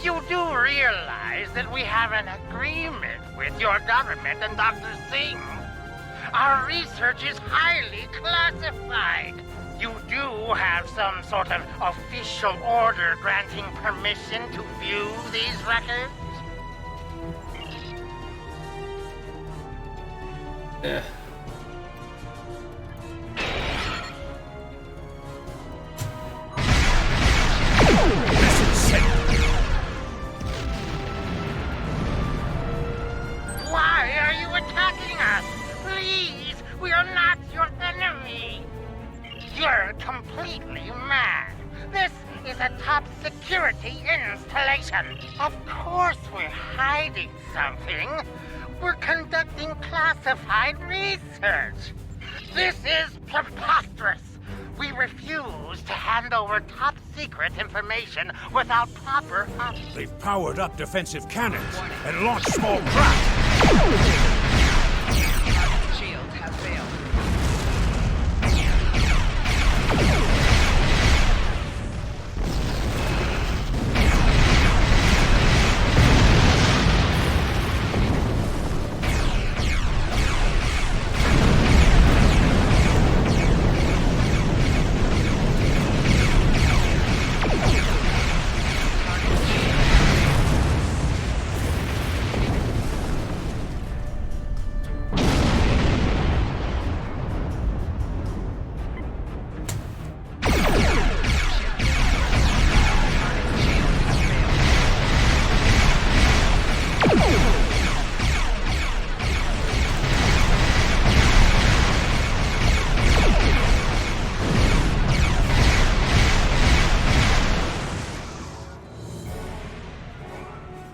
You do realize that we have an agreement with your government and Dr. Singh. Our research is highly classified. You do have some sort of official order granting permission to view these records? Yeah. Why are you attacking us? Please, we are not your enemy. You're completely mad. This is a top security installation. Of course we're hiding something. We're conducting classified research. This is preposterous. We refuse to hand over top secret information without proper They've powered up defensive cannons and launched small craft. Shields have failed.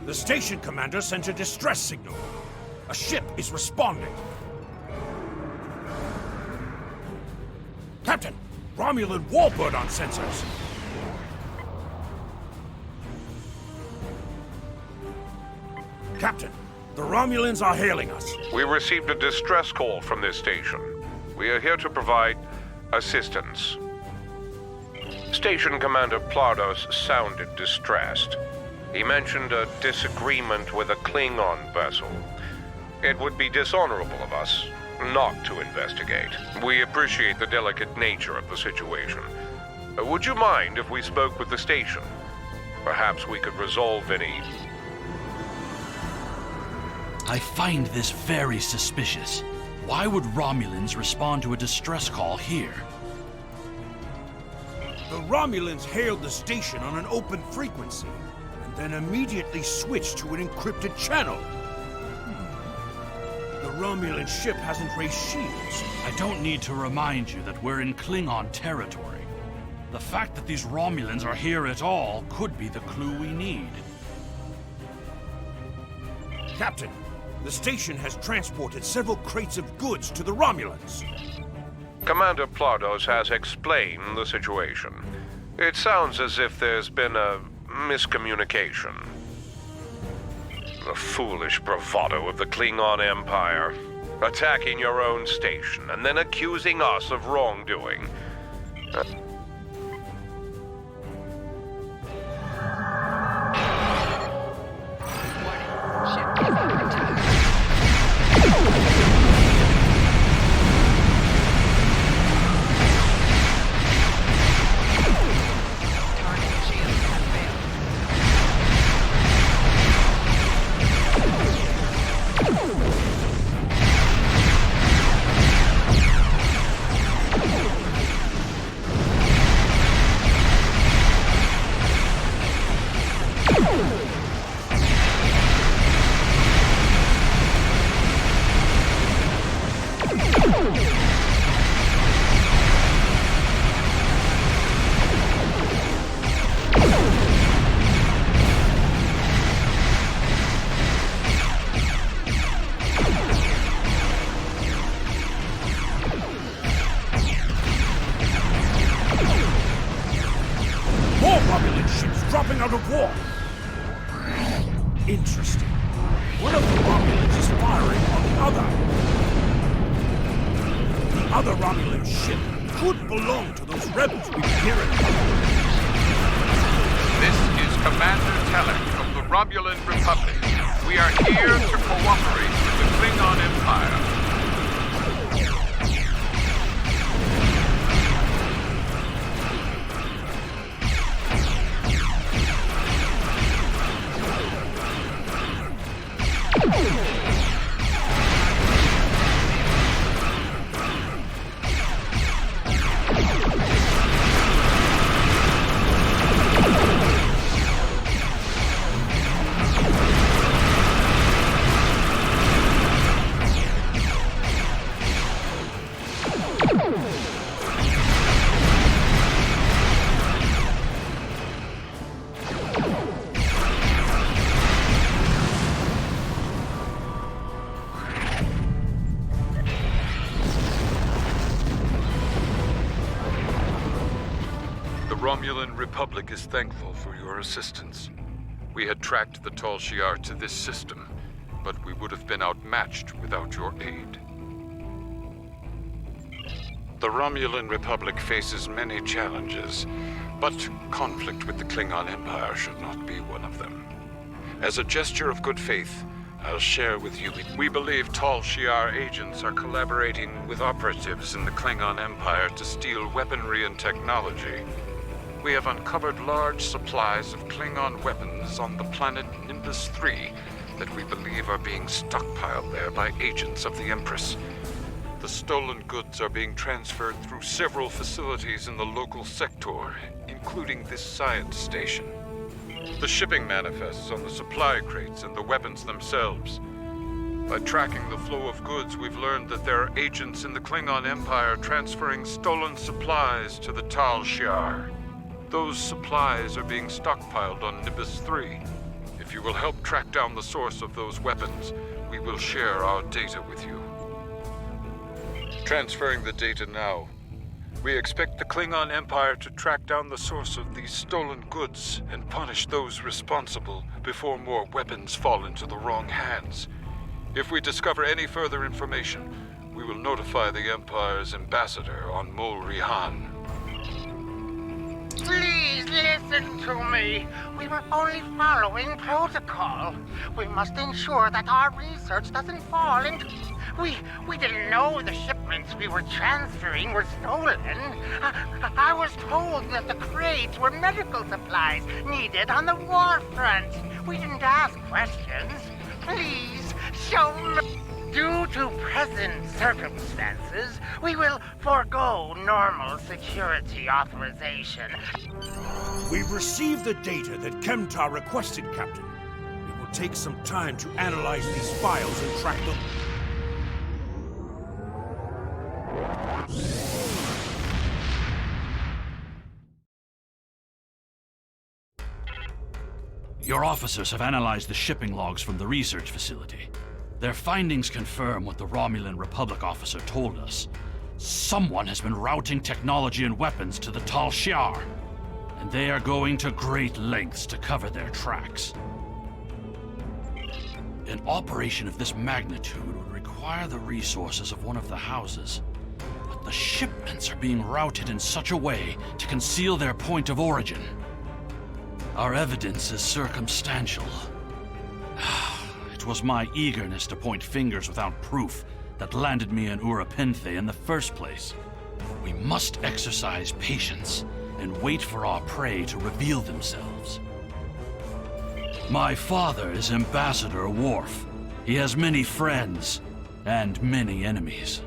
The station commander sent a distress signal. A ship is responding. Captain, Romulan warbird on sensors. Captain, the Romulans are hailing us. We received a distress call from this station. We are here to provide assistance. Station Commander Plardos sounded distressed. He mentioned a disagreement with a Klingon vessel. It would be dishonorable of us not to investigate. We appreciate the delicate nature of the situation. Would you mind if we spoke with the station? Perhaps we could resolve any... I find this very suspicious. Why would Romulans respond to a distress call here? The Romulans hailed the station on an open frequency, and then immediately switched to an encrypted channel. The Romulan ship hasn't raised shields. I don't need to remind you that we're in Klingon territory. The fact that these Romulans are here at all could be the clue we need. Captain, the station has transported several crates of goods to the Romulans. Commander Plardos has explained the situation. It sounds as if there's been a miscommunication. The foolish bravado of the Klingon Empire. Attacking your own station and then accusing us of wrongdoing. More Romulan ships dropping out of war! Interesting. One of the Romulans is firing on the other. The other Romulan ship could belong to those rebels we've been hearing about. This is Commander Telek of the Romulan Republic. We are here to cooperate with the Klingon Empire. The Romulan Republic is thankful for your assistance. We had tracked the Tal Shiar to this system, but we would have been outmatched without your aid. The Romulan Republic faces many challenges, but conflict with the Klingon Empire should not be one of them. As a gesture of good faith, I'll share with you. We believe Tal Shiar agents are collaborating with operatives in the Klingon Empire to steal weaponry and technology. We have uncovered large supplies of Klingon weapons on the planet Nimbus 3 that we believe are being stockpiled there by agents of the Empress. The stolen goods are being transferred through several facilities in the local sector, including this science station. The shipping manifests on the supply crates and the weapons themselves. By tracking the flow of goods, we've learned that there are agents in the Klingon Empire transferring stolen supplies to the Tal Shiar. Those supplies are being stockpiled on Nimbus 3. If you will help track down the source of those weapons, we will share our data with you. Transferring the data now. We expect the Klingon Empire to track down the source of these stolen goods and punish those responsible before more weapons fall into the wrong hands. If we discover any further information, we will notify the Empire's ambassador on Mol Rihan. Please listen to me. We were only following protocol. We must ensure that our research doesn't fall into... We didn't know the shipments we were transferring were stolen. I was told that the crates were medical supplies needed on the war front. We didn't ask questions. Please, show me... Due to present circumstances, we will forego normal security authorization. We've received the data that Kemtar requested, Captain. It will take some time to analyze these files and track them. Your officers have analyzed the shipping logs from the research facility. Their findings confirm what the Romulan Republic officer told us. Someone has been routing technology and weapons to the Tal Shiar, and they are going to great lengths to cover their tracks. An operation of this magnitude would require the resources of one of the houses, but the shipments are being routed in such a way to conceal their point of origin. Our evidence is circumstantial. It was my eagerness to point fingers without proof that landed me in Urapenthe in the first place. We must exercise patience and wait for our prey to reveal themselves. My father is Ambassador Worf. He has many friends and many enemies.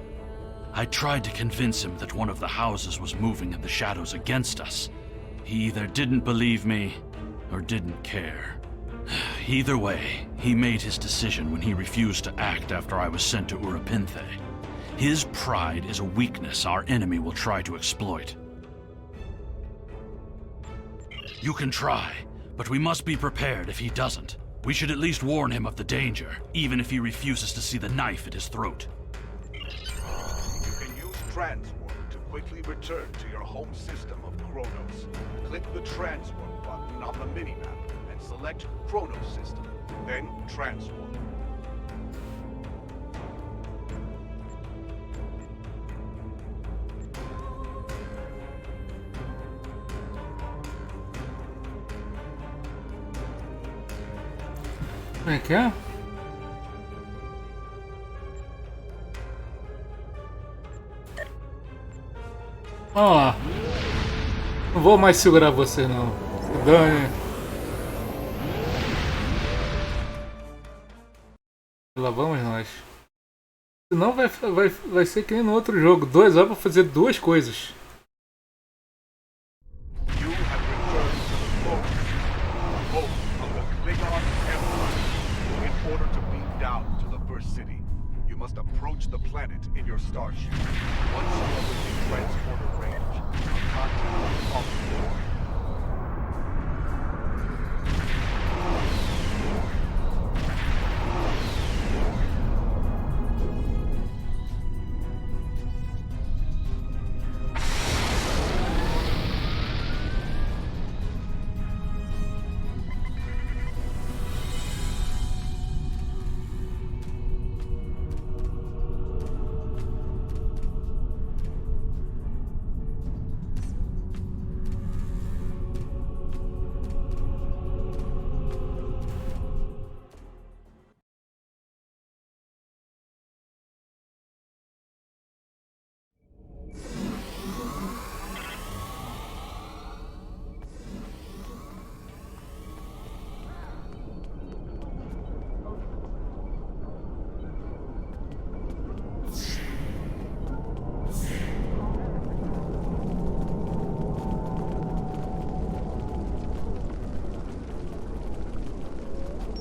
I tried to convince him that one of the houses was moving in the shadows against us. He either didn't believe me or didn't care. Either way, he made his decision when he refused to act after I was sent to Urapinthe. His pride is a weakness our enemy will try to exploit. You can try, but we must be prepared if he doesn't. We should at least warn him of the danger, even if he refuses to see the knife at his throat. You can use Transwarp to quickly return to your home system of Kronos. Click the Transwarp button on the minimap and select Kronos system, then Transwarp. Como é que é? Vamos lá. Não vou mais segurar você não. Se dane. Lá vamos nós. Senão vai ser que nem no outro jogo. 2 horas pra fazer 2 coisas. Approach the planet in your starship. Once you are within transporter range, contact off the board.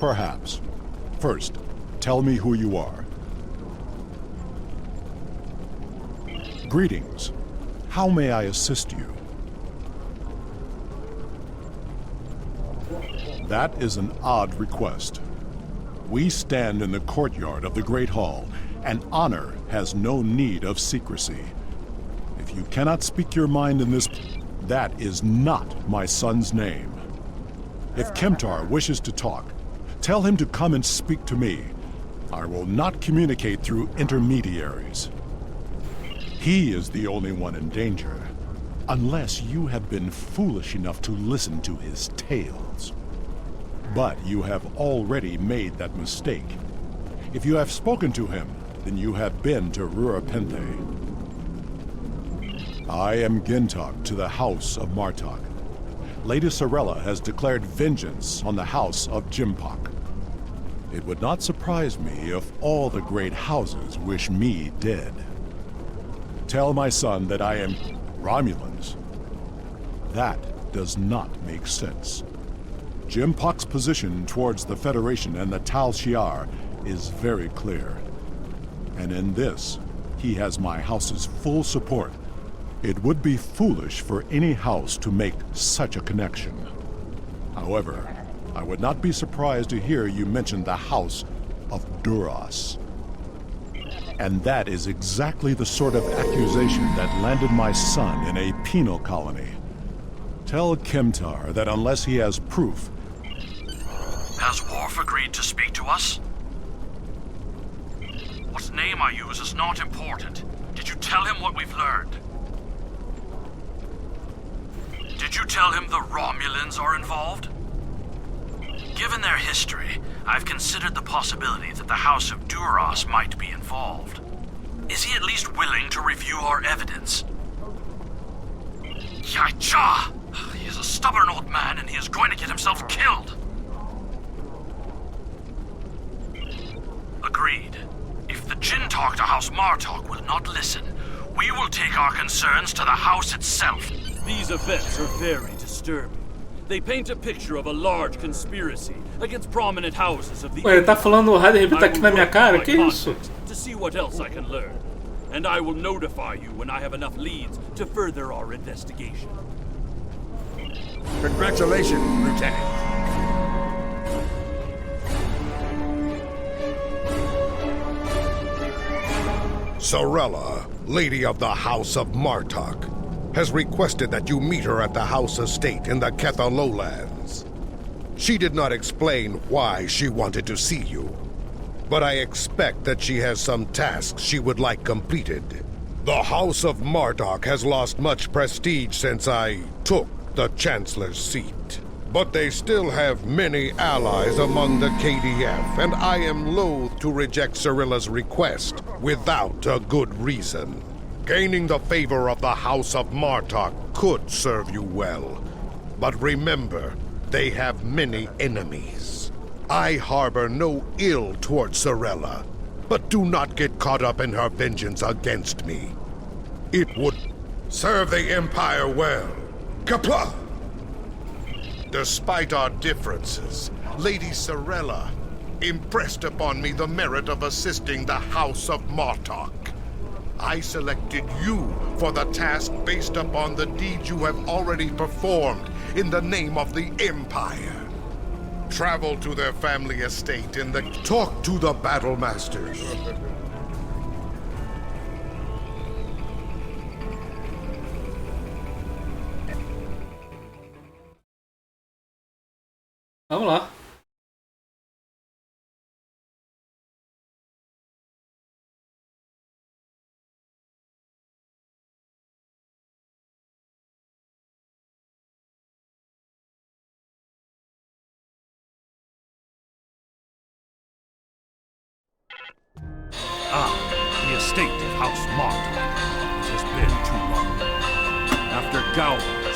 Perhaps. First, tell me who you are. Greetings. How may I assist you? That is an odd request. We stand in the courtyard of the Great Hall, and honor has no need of secrecy. If you cannot speak your mind in this, that is not my son's name. If Kemtar wishes to talk, tell him to come and speak to me. I will not communicate through intermediaries. He is the only one in danger, unless you have been foolish enough to listen to his tales. But you have already made that mistake. If you have spoken to him, then you have been to Rurapenthe. I am Gintok to the House of Martok. Lady Sorella has declared vengeance on the House of Jimpok. It would not surprise me if all the great houses wish me dead. Tell my son that I am Romulans. That does not make sense. Jimpok's position towards the Federation and the Tal Shiar is very clear. And in this, he has my house's full support. It would be foolish for any house to make such a connection. However, I would not be surprised to hear you mention the House of Duras. And that is exactly the sort of accusation that landed my son in a penal colony. Tell Kemtar that unless he has proof... Has Worf agreed to speak to us? What name I use is not important. Did you tell him what we've learned? Did you tell him the Romulans are involved? Given their history, I've considered the possibility that the House of Duras might be involved. Is he at least willing to review our evidence? Yai-cha! He is a stubborn old man and he is going to get himself killed. Agreed. If the Jinn talk to House Martok will not listen, we will take our concerns to the House itself. These events are very disturbing. They paint a picture of a large conspiracy against prominent houses of the Ué, ele tá falando errado e repita aqui na minha cara? Que isso? to see what else I can learn. And I will notify you when I have enough leads to further our investigation. Congratulations, Lieutenant. Sorella, Lady of the House of Martok, has requested that you meet her at the House Estate in the Ketha Lowlands. She did not explain why she wanted to see you, but I expect that she has some tasks she would like completed. The House of Martok has lost much prestige since I took the Chancellor's seat. But they still have many allies among the KDF, and I am loath to reject Cirilla's request without a good reason. Gaining the favor of the House of Martok could serve you well. But remember, they have many enemies. I harbor no ill towards Cirilla, but do not get caught up in her vengeance against me. It would serve the Empire well. Kapla! Despite our differences, Lady Cirilla impressed upon me the merit of assisting the House of Martok. I selected you for the task based upon the deeds you have already performed in the name of the Empire. Travel to their family estate in the... Talk to the Battle Masters. Vamos lá. The estate of House Martok. It has been too long. After Gowron's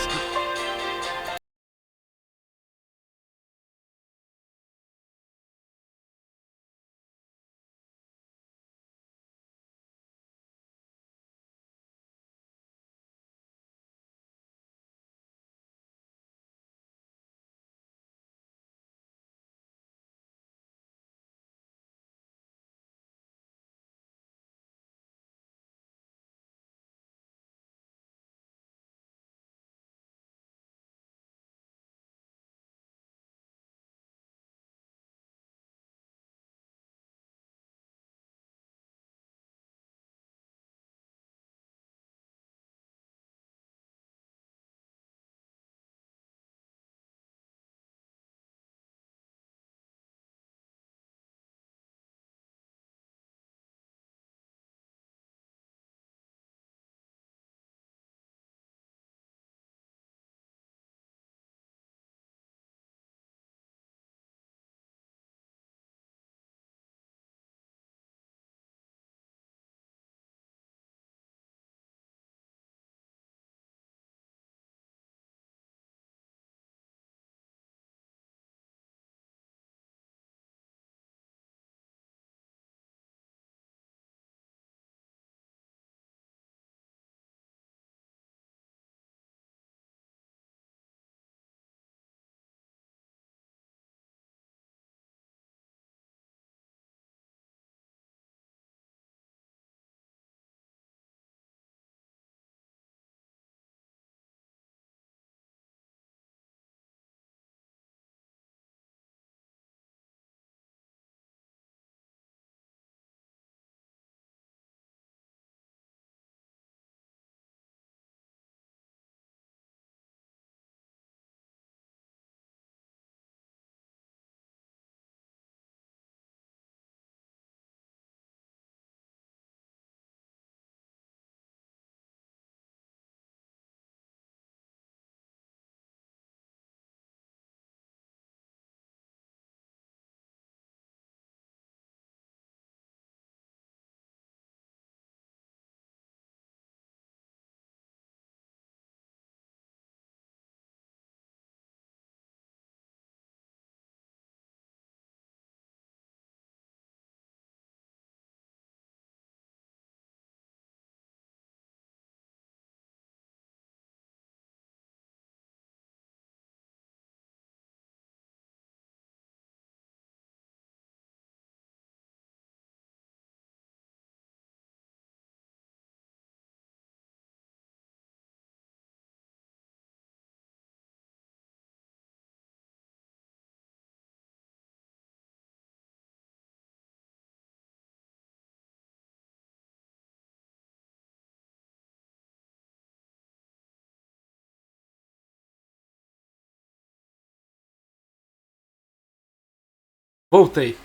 Voltei.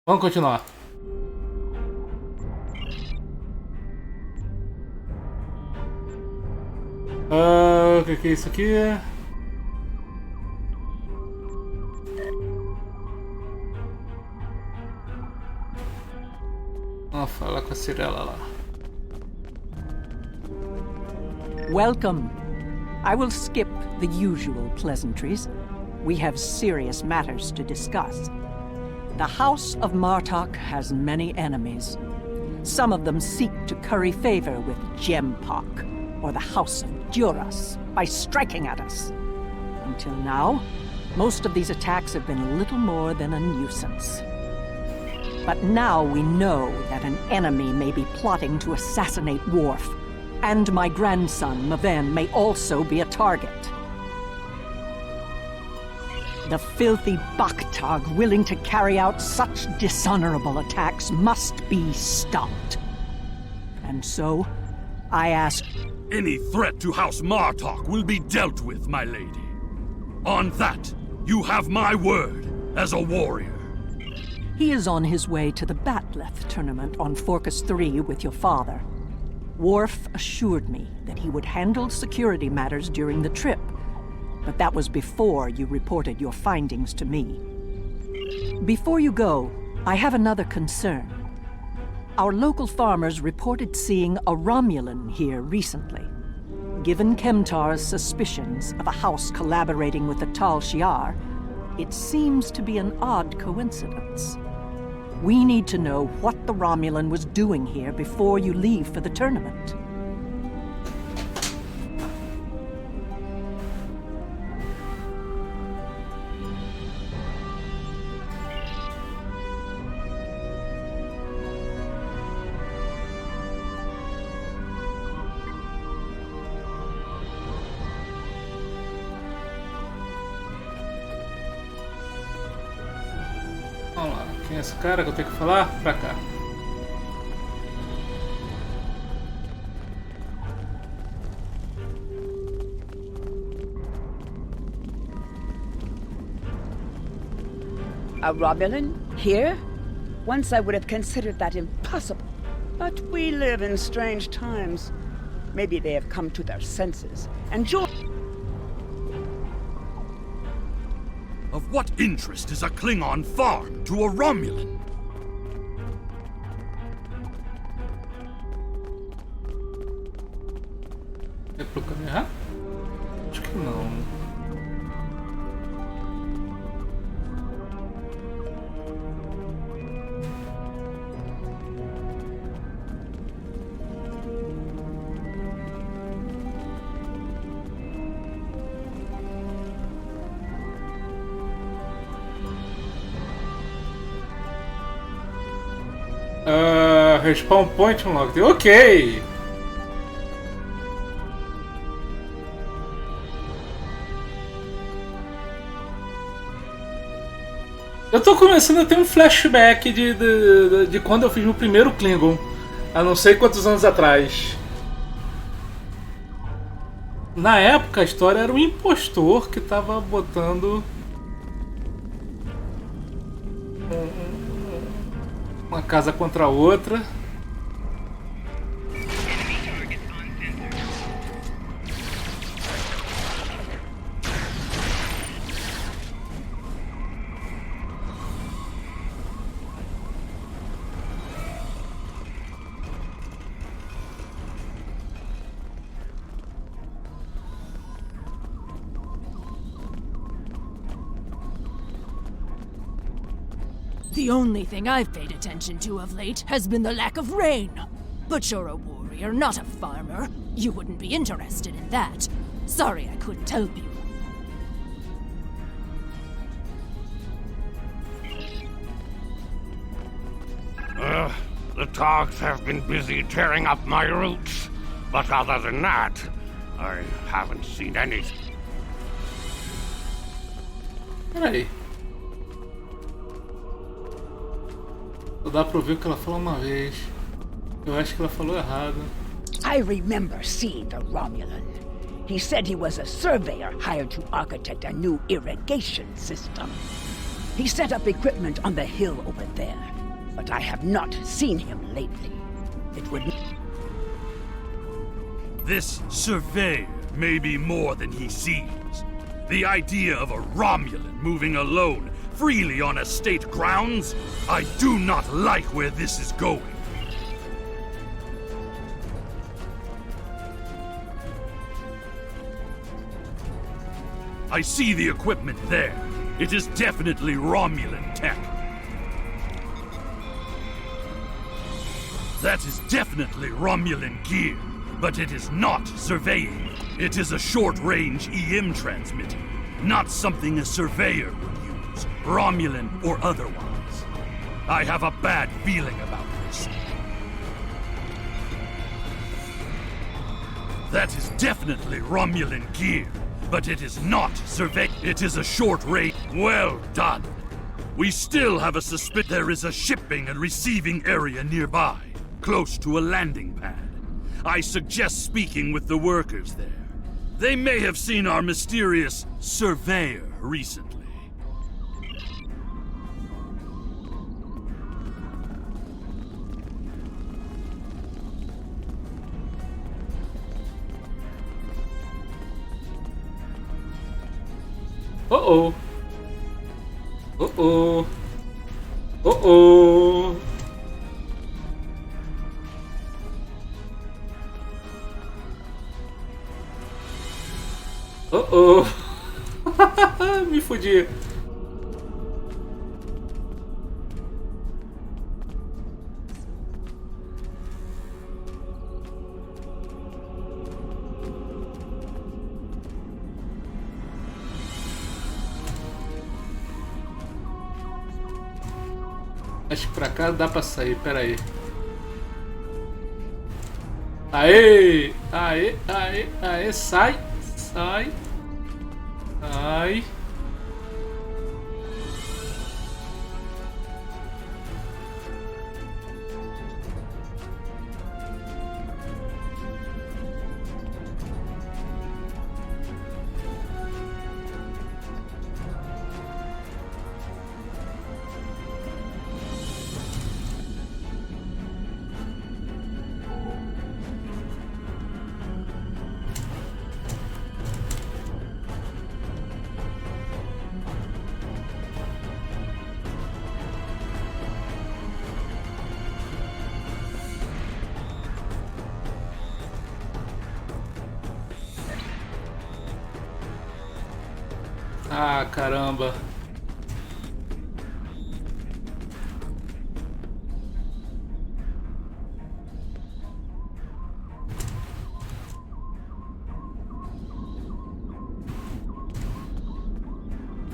Vamos continuar. O que é isso aqui? Vamos falar com a Cirela lá. Welcome. I will skip the usual pleasantries. We have serious matters to discuss. The House of Martok has many enemies. Some of them seek to curry favor with Gempok, or the House of Duras, by striking at us. Until now, most of these attacks have been little more than a nuisance. But now we know that an enemy may be plotting to assassinate Worf, and my grandson, Maven, may also be a target. The filthy Baktag willing to carry out such dishonorable attacks must be stopped. And so, I ask... Any threat to House Martok will be dealt with, my lady. On that, you have my word as a warrior. He is on his way to the Batleth tournament on Forcus 3 with your father. Worf assured me that he would handle security matters during the trip, but that was before you reported your findings to me. Before you go, I have another concern. Our local farmers reported seeing a Romulan here recently. Given Kemtar's suspicions of a house collaborating with the Tal Shiar, it seems to be an odd coincidence. We need to know what the Romulan was doing here before you leave for the tournament. Vamos lá, quem é esse cara que eu tenho que falar? Pra cá. A Romulan? Here? Once I would have considered that impossible. But we live in strange times. Maybe they have come to their senses and joined. Of what interest is a Klingon farm to a Romulan? É pro caminho errado? Acho que não. Respawn point unlocked. Ok! Eu tô começando a ter um flashback de quando eu fiz meu primeiro Klingon. Há não sei quantos anos atrás. Na época a história era um impostor que tava botando uma casa contra a outra. The only thing I've paid attention to of late has been the lack of rain. But you're a warrior, not a farmer. You wouldn't be interested in that. Sorry I couldn't help you. The dogs have been busy tearing up my roots. But other than that, I haven't seen anything. Peraí. Só dá pra ouvir o que ela falou uma vez. Eu acho que ela falou errado. I remember seeing the Romulan. He said he was a surveyor hired to architect a new irrigation system. He set up equipment on the hill over there, but I have not seen him lately. It would... This surveyor may be more than he seems. The idea of a Romulan moving alone, freely on estate grounds? I do not like where this is going. I see the equipment there. It is definitely Romulan tech. That is definitely Romulan gear, but it is not surveying. It is a short-range EM transmitter, not something a surveyor would use, Romulan or otherwise. I have a bad feeling about this. That is definitely Romulan gear, but it is not survey. It is a short range. Well done. We still have a suspicion there is a shipping and receiving area nearby, close to a landing pad. I suggest speaking with the workers there. They may have seen our mysterious surveyor recently. Uh-oh. Uh-oh. Uh-oh. Uh-oh. Me fudi. Acho que pra cá dá pra sair, pera aí. Aê! Aê, aê, aê, sai! Sai! Sai! Ah, caramba.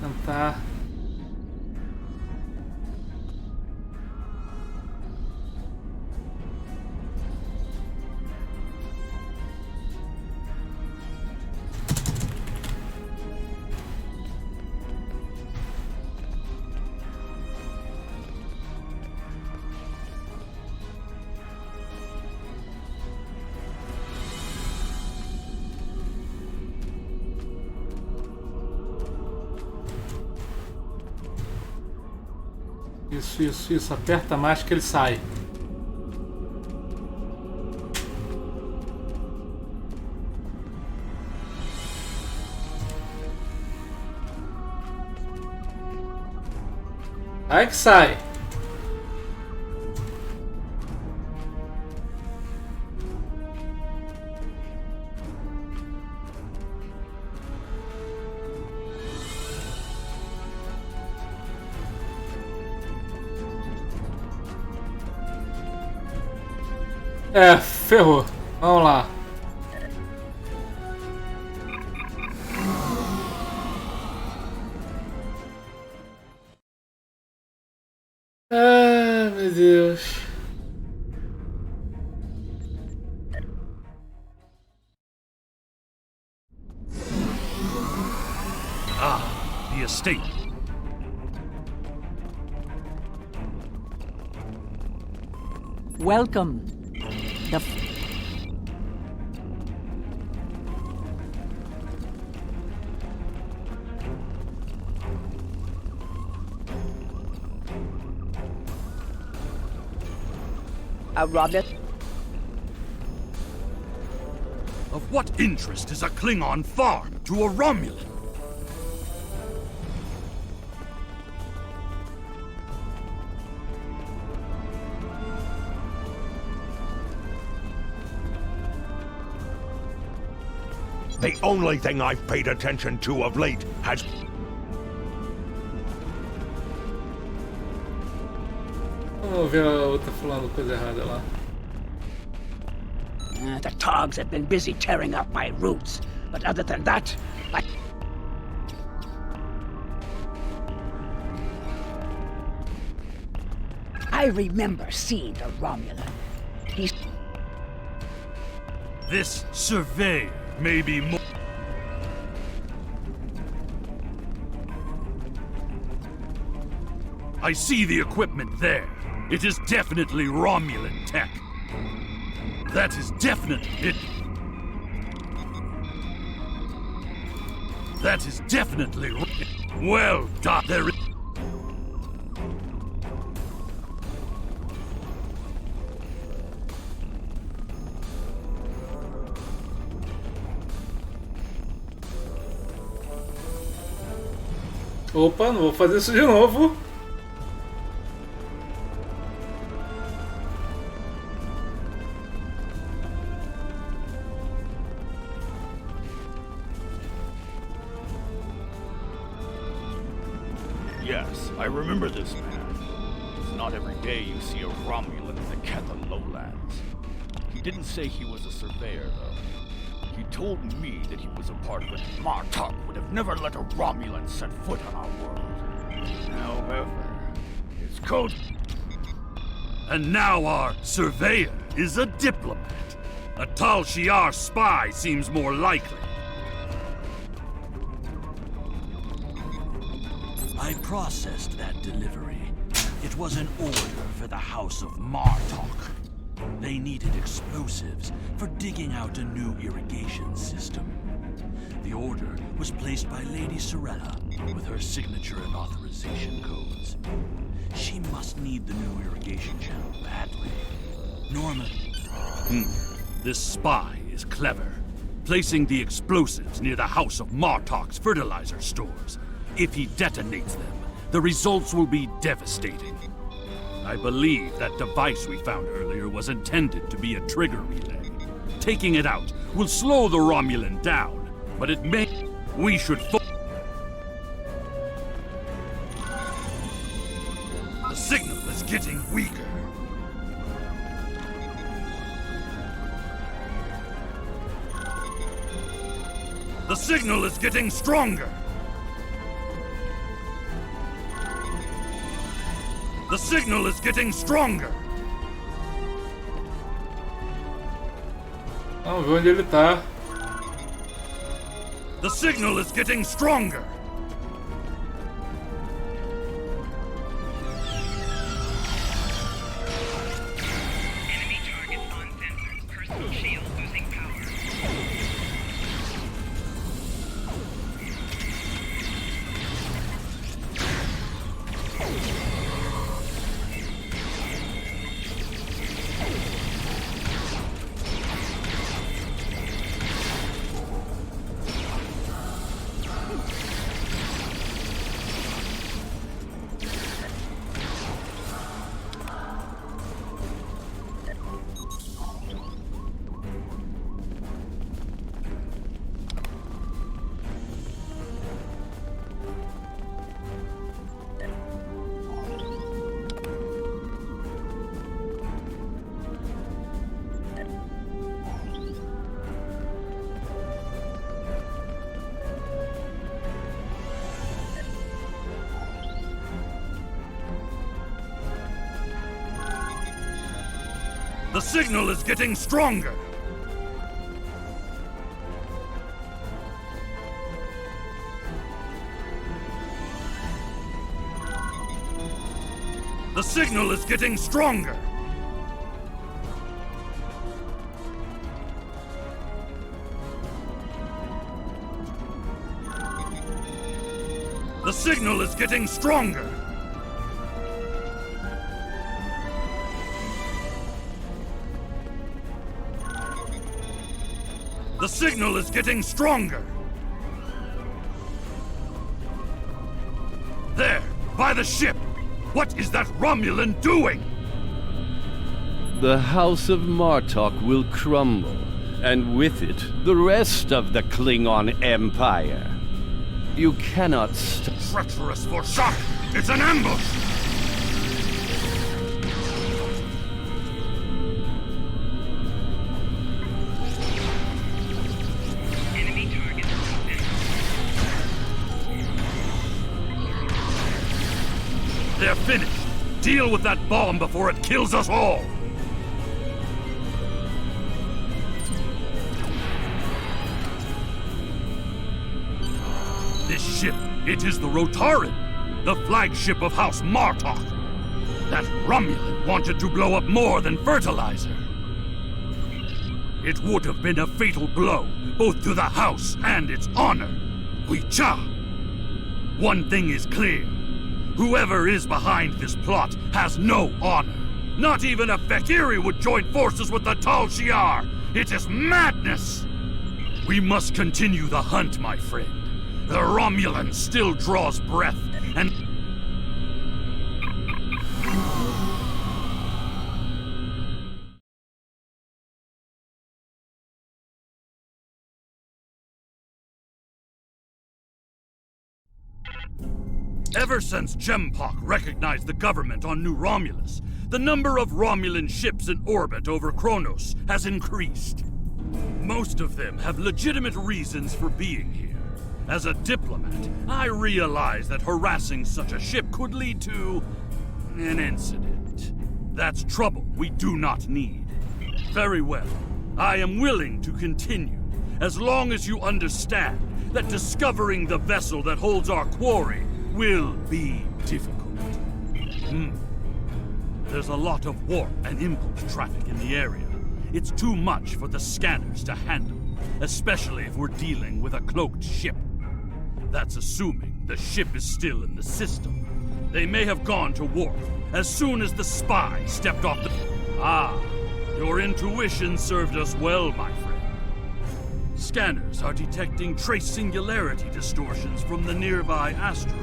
Tentar. Isso. Aperta mais que ele sai. Aí que sai. É, ferrou. Vamos lá. Ah, meu Deus. Ah, the estate. Welcome. A Romulan? Of what interest is a Klingon farm to a Romulan? The only thing I've paid attention to of late has... Vamos ver a outra falando coisa errada lá. The Togs have been busy tearing up my roots, but other than that, I remember seeing a Romulan. He's... This surveyor may be more... I see the equipment there. It is definitely Romulan tech. That is definitely it. That is definitely... Well done. There is... Opa, não vou fazer isso de novo. Yes, I remember this man. It's not every day you see a Romulan in the Quarta lowlands. He didn't say he was a surveyor, though. He told me that he was a part of it. Martok would have never let a Romulan set foot on our world. However, his code... And now our surveyor is a diplomat. A Tal Shiar spy seems more likely. I processed that delivery. It was an order for the House of Martok. They needed explosives for digging out a new irrigation system. The order was placed by Lady Sorella with her signature and authorization codes. She must need the new irrigation channel badly. Norman... This spy is clever. Placing the explosives near the House of Martok's fertilizer stores. If he detonates them, the results will be devastating. I believe that device we found earlier was intended to be a trigger relay. Taking it out will slow the Romulan down, but it may... We should... The signal is getting weaker. The signal is getting stronger. The signal is getting stronger. Vamos ver onde ele tá. The signal is getting stronger. Enemy targets on sensors. Personal shield losing power. The signal is getting stronger. The signal is getting stronger. The signal is getting stronger. The signal is getting stronger! There, by the ship! What is that Romulan doing? The House of Martok will crumble, and with it, the rest of the Klingon Empire. You cannot stop. Treacherous for shock! It's an ambush! Enemy target spotted. They're finished! Deal with that bomb before it kills us all! This ship, it is the Rotaran, the flagship of House Martok. That Romulan wanted to blow up more than fertilizer. It would have been a fatal blow, both to the House and its honor. Huicha! One thing is clear. Whoever is behind this plot has no honor. Not even a Fekiri would join forces with the Tal Shiar. It is madness! We must continue the hunt, my friend. The Romulan still draws breath, and... Ever since Gempok recognized the government on New Romulus, the number of Romulan ships in orbit over Kronos has increased. Most of them have legitimate reasons for being here. As a diplomat, I realize that harassing such a ship could lead to an incident. That's trouble we do not need. Very well. I am willing to continue, as long as you understand that discovering the vessel that holds our quarry will be difficult. There's a lot of warp and impulse traffic in the area. It's too much for the scanners to handle, especially if we're dealing with a cloaked ship. That's assuming the ship is still in the system. They may have gone to warp as soon as the spy stepped off the... Ah, your intuition served us well, my friend. Scanners are detecting trace singularity distortions from the nearby asteroid.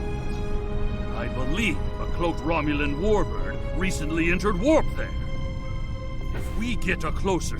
I believe a cloaked Romulan warbird recently entered warp there. If we get a closer...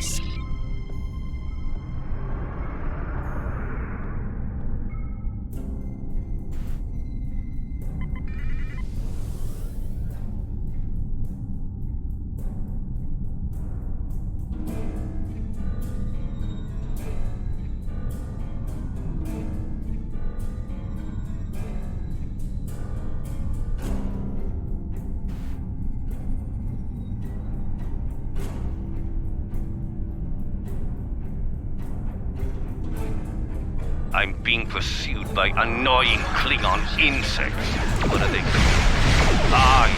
I'm being pursued by annoying Klingon insects. What are they called?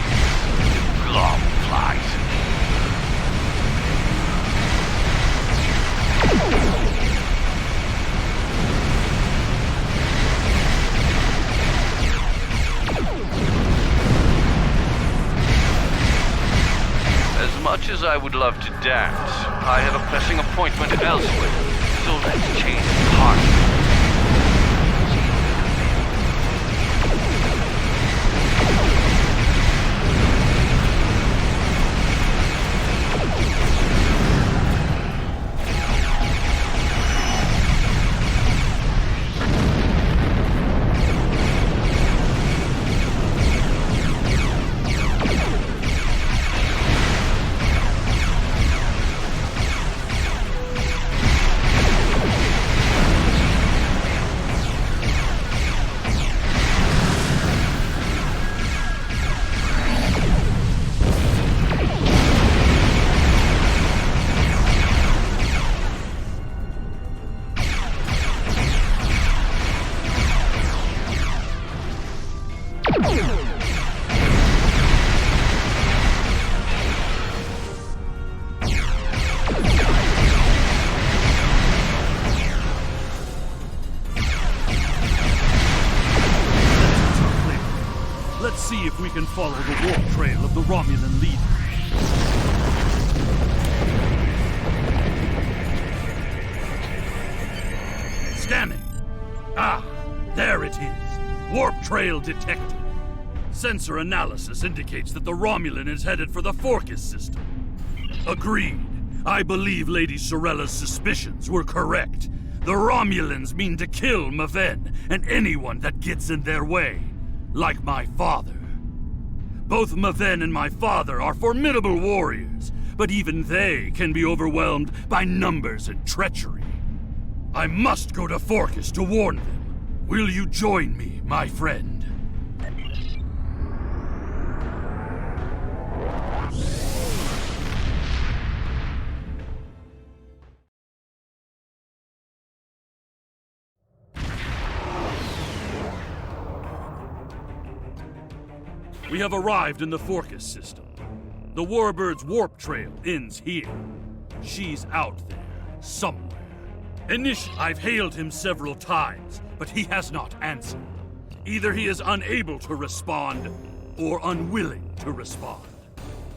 Globflies. As much as I would love to dance, I have a pressing appointment elsewhere. So let's change hearts. Let's see if we can follow the warp trail of the Romulan leader. Warp trail detected. Sensor analysis indicates that the Romulan is headed for the Forcus system. Agreed. I believe Lady Sorella's suspicions were correct. The Romulans mean to kill Maven and anyone that gets in their way. Like my father. Both Maven and my father are formidable warriors, but even they can be overwhelmed by numbers and treachery. I must go to Forcus to warn them. Will you join me, my friend? We have arrived in the Forcus system. The Warbird's warp trail ends here. She's out there, somewhere. I've hailed him several times, but he has not answered. Either he is unable to respond, or unwilling to respond.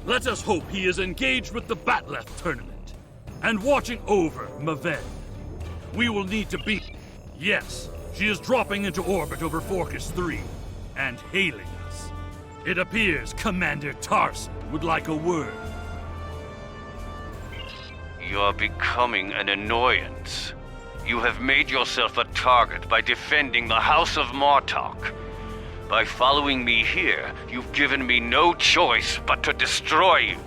Let us hope he is engaged with the Batleth tournament, and watching over Maven. We will need to beat... Yes, she is dropping into orbit over Forcus 3, and hailing us. It appears Commander Tarson would like a word. You're becoming an annoyance. You have made yourself a target by defending the House of Martok. By following me here, you've given me no choice but to destroy you.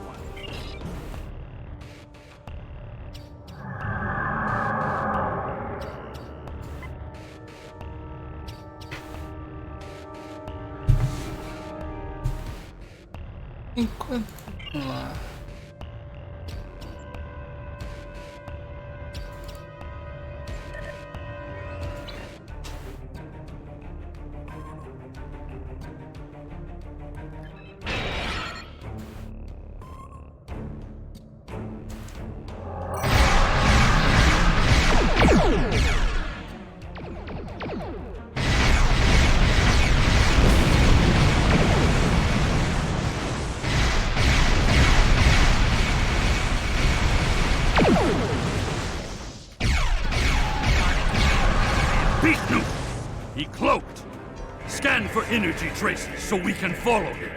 Vamos lá. He cloaked! Scan for energy traces so we can follow him.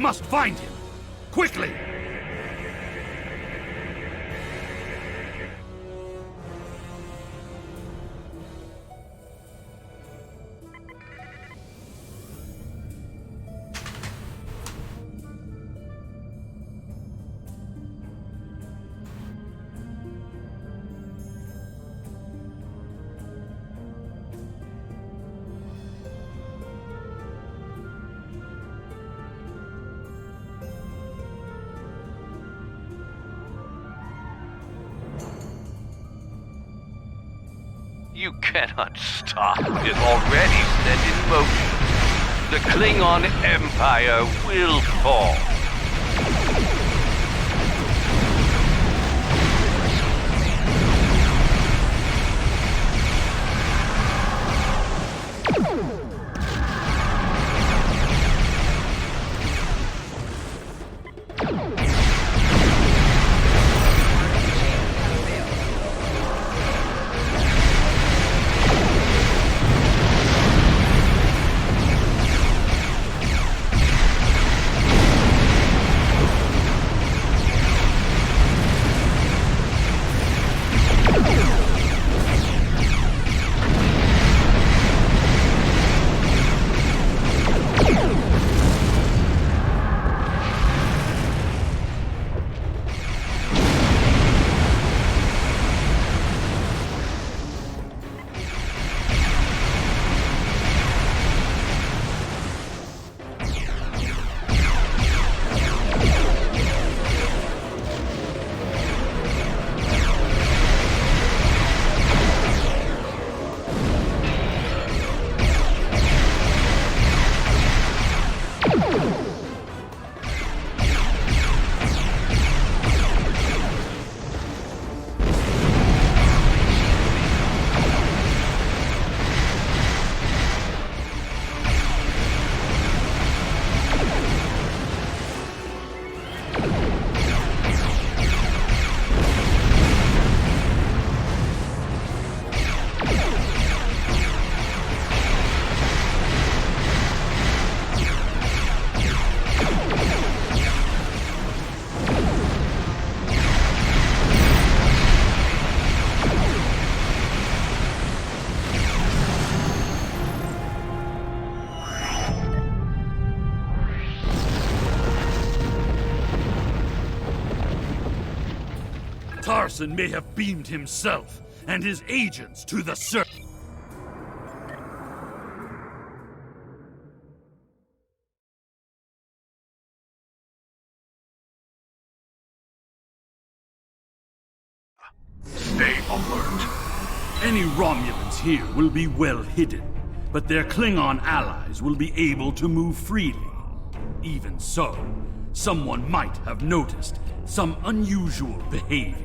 must find him! Quickly! You cannot stop it already set in motion. The Klingon Empire will fall. Tarson may have beamed himself and his agents to the surface. Stay alert. Any Romulans here will be well hidden, but their Klingon allies will be able to move freely. Even so, someone might have noticed some unusual behavior.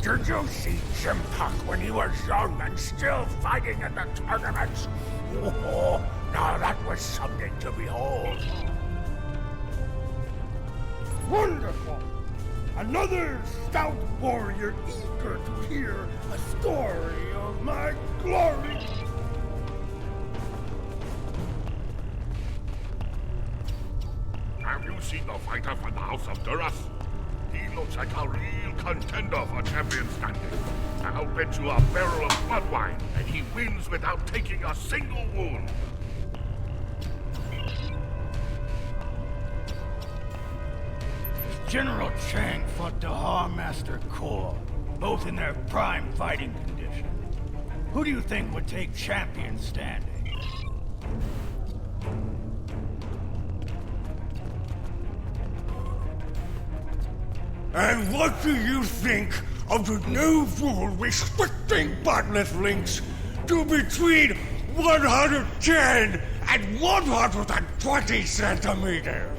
Did you see Jimpuck when he was young and still fighting in the tournaments? Oh, now that was something to behold. Wonderful! Another stout warrior eager to hear a story of my glory. Have you seen the fighter from the House of Duras? He looks like a real contender for champion standing. I'll bet you a barrel of blood wine and he wins without taking a single wound. General Chang fought Dahar Master Kor, both in their prime fighting condition. Who do you think would take champion standing? And what do you think of the new rule restricting bottomless links to between 110 and 120 centimeters?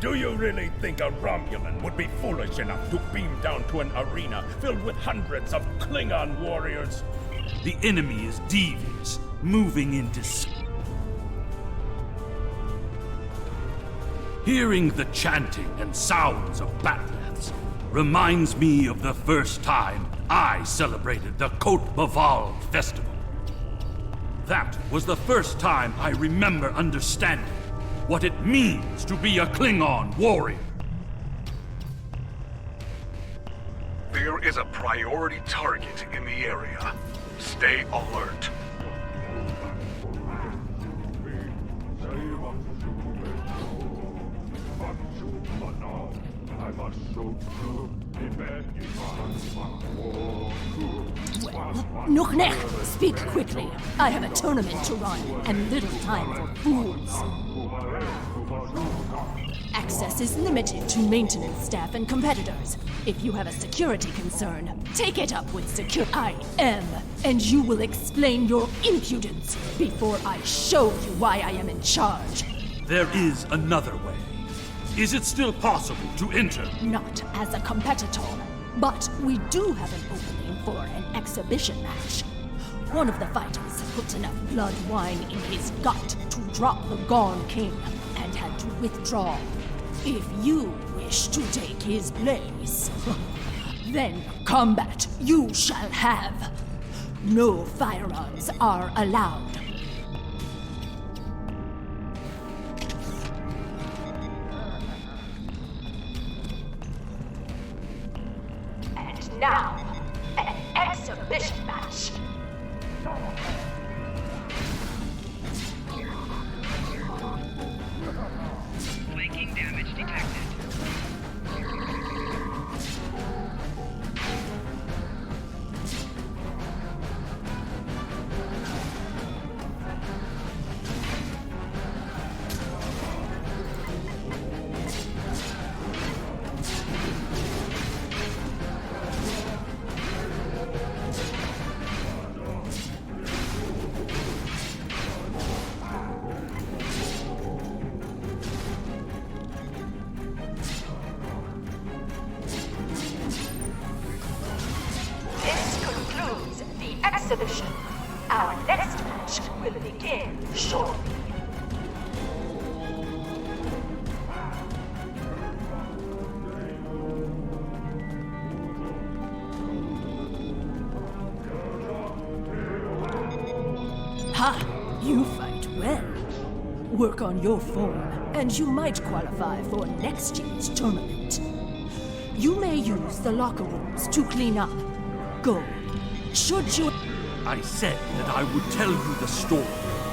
Do you really think a Romulan would be foolish enough to beam down to an arena filled with hundreds of Klingon warriors? The enemy is devious, moving in Hearing the chanting and sounds of batleths reminds me of the first time I celebrated the Côte Baval festival. That was the first time I remember understanding what it means to be a Klingon warrior. There is a priority target in the area. Stay alert. Well, Nuchnech, speak quickly. I have a tournament to run, and little time for fools. Access is limited to maintenance staff and competitors. If you have a security concern, take it up with I am, and you will explain your impudence before I show you why I am in charge. There is another way. Is it still possible to enter? Not as a competitor, but we do have an opening for an exhibition match. One of the fighters put enough blood wine in his gut to drop the Gone King and had to withdraw. If you wish to take his place, then combat you shall have. No firearms are allowed. And now, an exhibition match. Flanking damage detected. Exhibition. Our next match will begin shortly. Ha! You fight well. Work on your form, and you might qualify for next year's tournament. You may use the locker rooms to clean up. Go. Should you... I said that I would tell you the story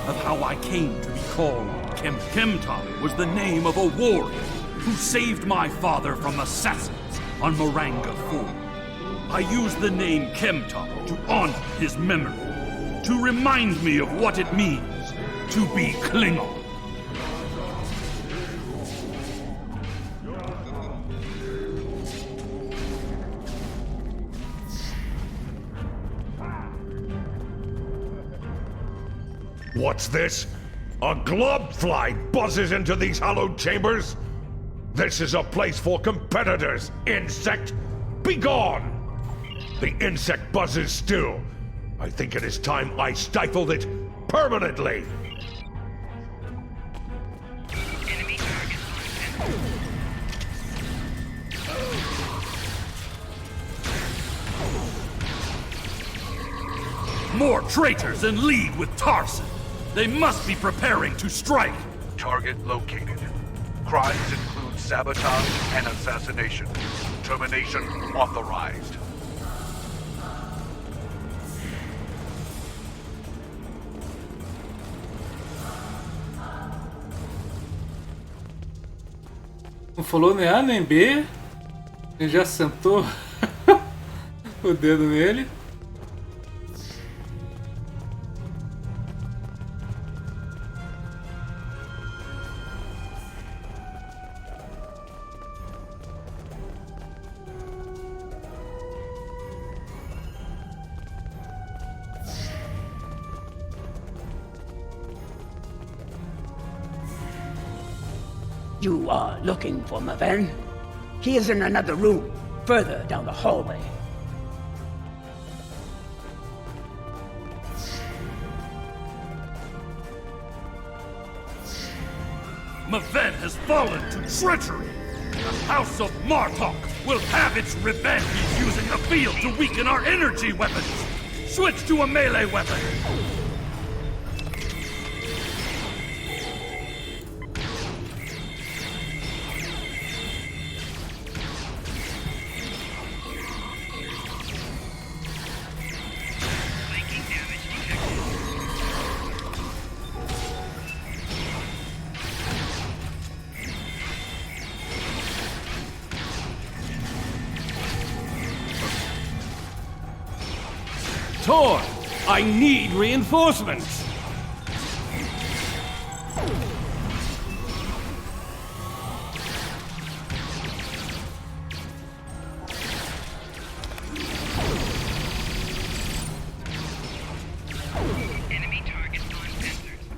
of how I came to be called Kemtar was the name of a warrior who saved my father from assassins on Moranga Ford. I used the name Kemtar to honor his memory, to remind me of what it means to be Klingon. What's this? A globfly buzzes into these hallowed chambers? This is a place for competitors, insect! Begone! The insect buzzes still. I think it is time I stifled it permanently! Enemy target More traitors in league with Tarson. They must be preparing to strike. Target located. Crimes include sabotage and assassination. Termination authorized. Não falou nem A nem B. Ele já sentou o dedo nele. You are looking for Maven? He is in another room, further down the hallway. Maven has fallen to treachery! The House of Martok will have its revenge using the field to weaken our energy weapons! Switch to a melee weapon! Tor, I need reinforcements! Enemy target on sensors.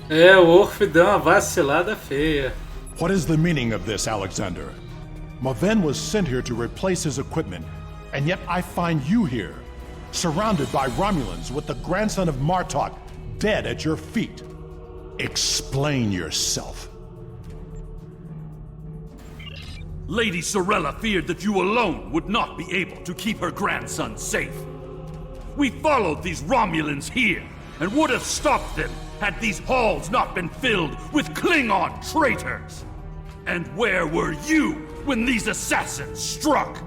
É, o Orf deu uma vacilada feia. What is the meaning of this, Alexander? Maven was sent here to replace his equipment, and yet I find you here, surrounded by Romulans with the grandson of Martok dead at your feet. Explain yourself. Lady Sorella feared that you alone would not be able to keep her grandson safe. We followed these Romulans here, and would have stopped them had these halls not been filled with Klingon traitors. And where were you when these assassins struck?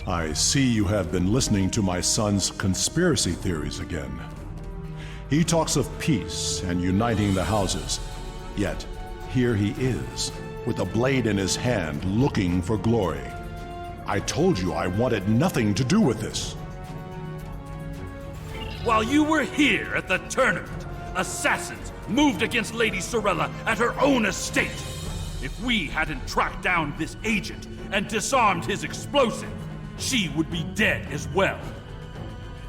I see you have been listening to my son's conspiracy theories again. He talks of peace and uniting the houses, yet here he is, with a blade in his hand, looking for glory. I told you I wanted nothing to do with this. While you were here at the tournament, assassins moved against Lady Sorella at her own estate. If we hadn't tracked down this agent and disarmed his explosive, she would be dead as well.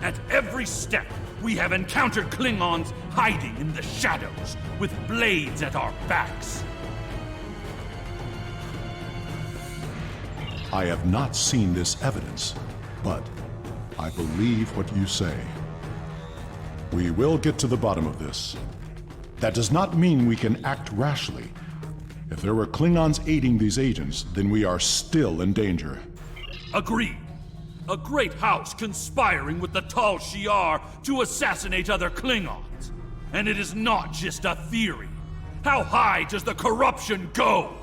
At every step, we have encountered Klingons hiding in the shadows, with blades at our backs. I have not seen this evidence, but I believe what you say. We will get to the bottom of this. That does not mean we can act rashly. If there were Klingons aiding these agents, then we are still in danger. Agreed. A great house conspiring with the Tal Shiar to assassinate other Klingons. And it is not just a theory. How high does the corruption go?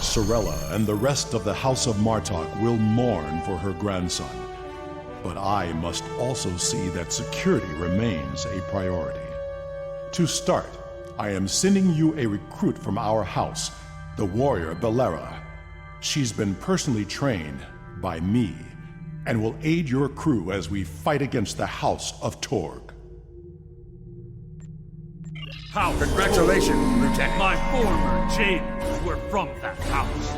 Sorella and the rest of the House of Martok will mourn for her grandson. But I must also see that security remains a priority. To start, I am sending you a recruit from our house, the warrior Belera. She's been personally trained by me and will aid your crew as we fight against the House of Torg. Congratulations, Lieutenant. My former jailers were from that house.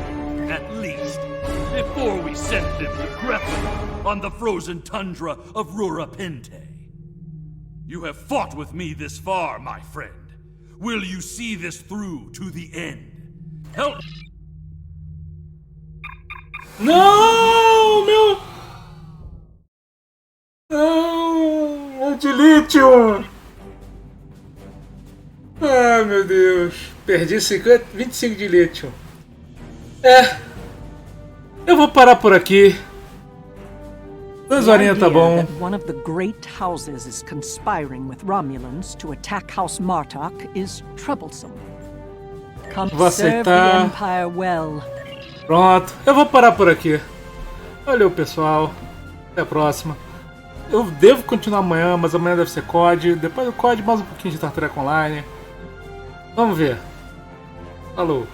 At least, before we sent them to Greppan on the frozen tundra of Rurapente. You have fought with me this far, my friend. Will you see this through to the end? Help! Não, meu... Não, é de lítio. Ah, meu Deus. Perdi 25 de lítio. Eu vou parar por aqui. 2 horinhas tá bom. That one of the great houses is conspiring with Romulans to attack House Martok is troublesome. Come serve the Empire well. Pronto, eu vou parar por aqui. Valeu, pessoal. Até a próxima. Eu devo continuar amanhã, mas amanhã deve ser COD. Depois do COD, mais um pouquinho de Star Trek Online. Vamos ver. Falou.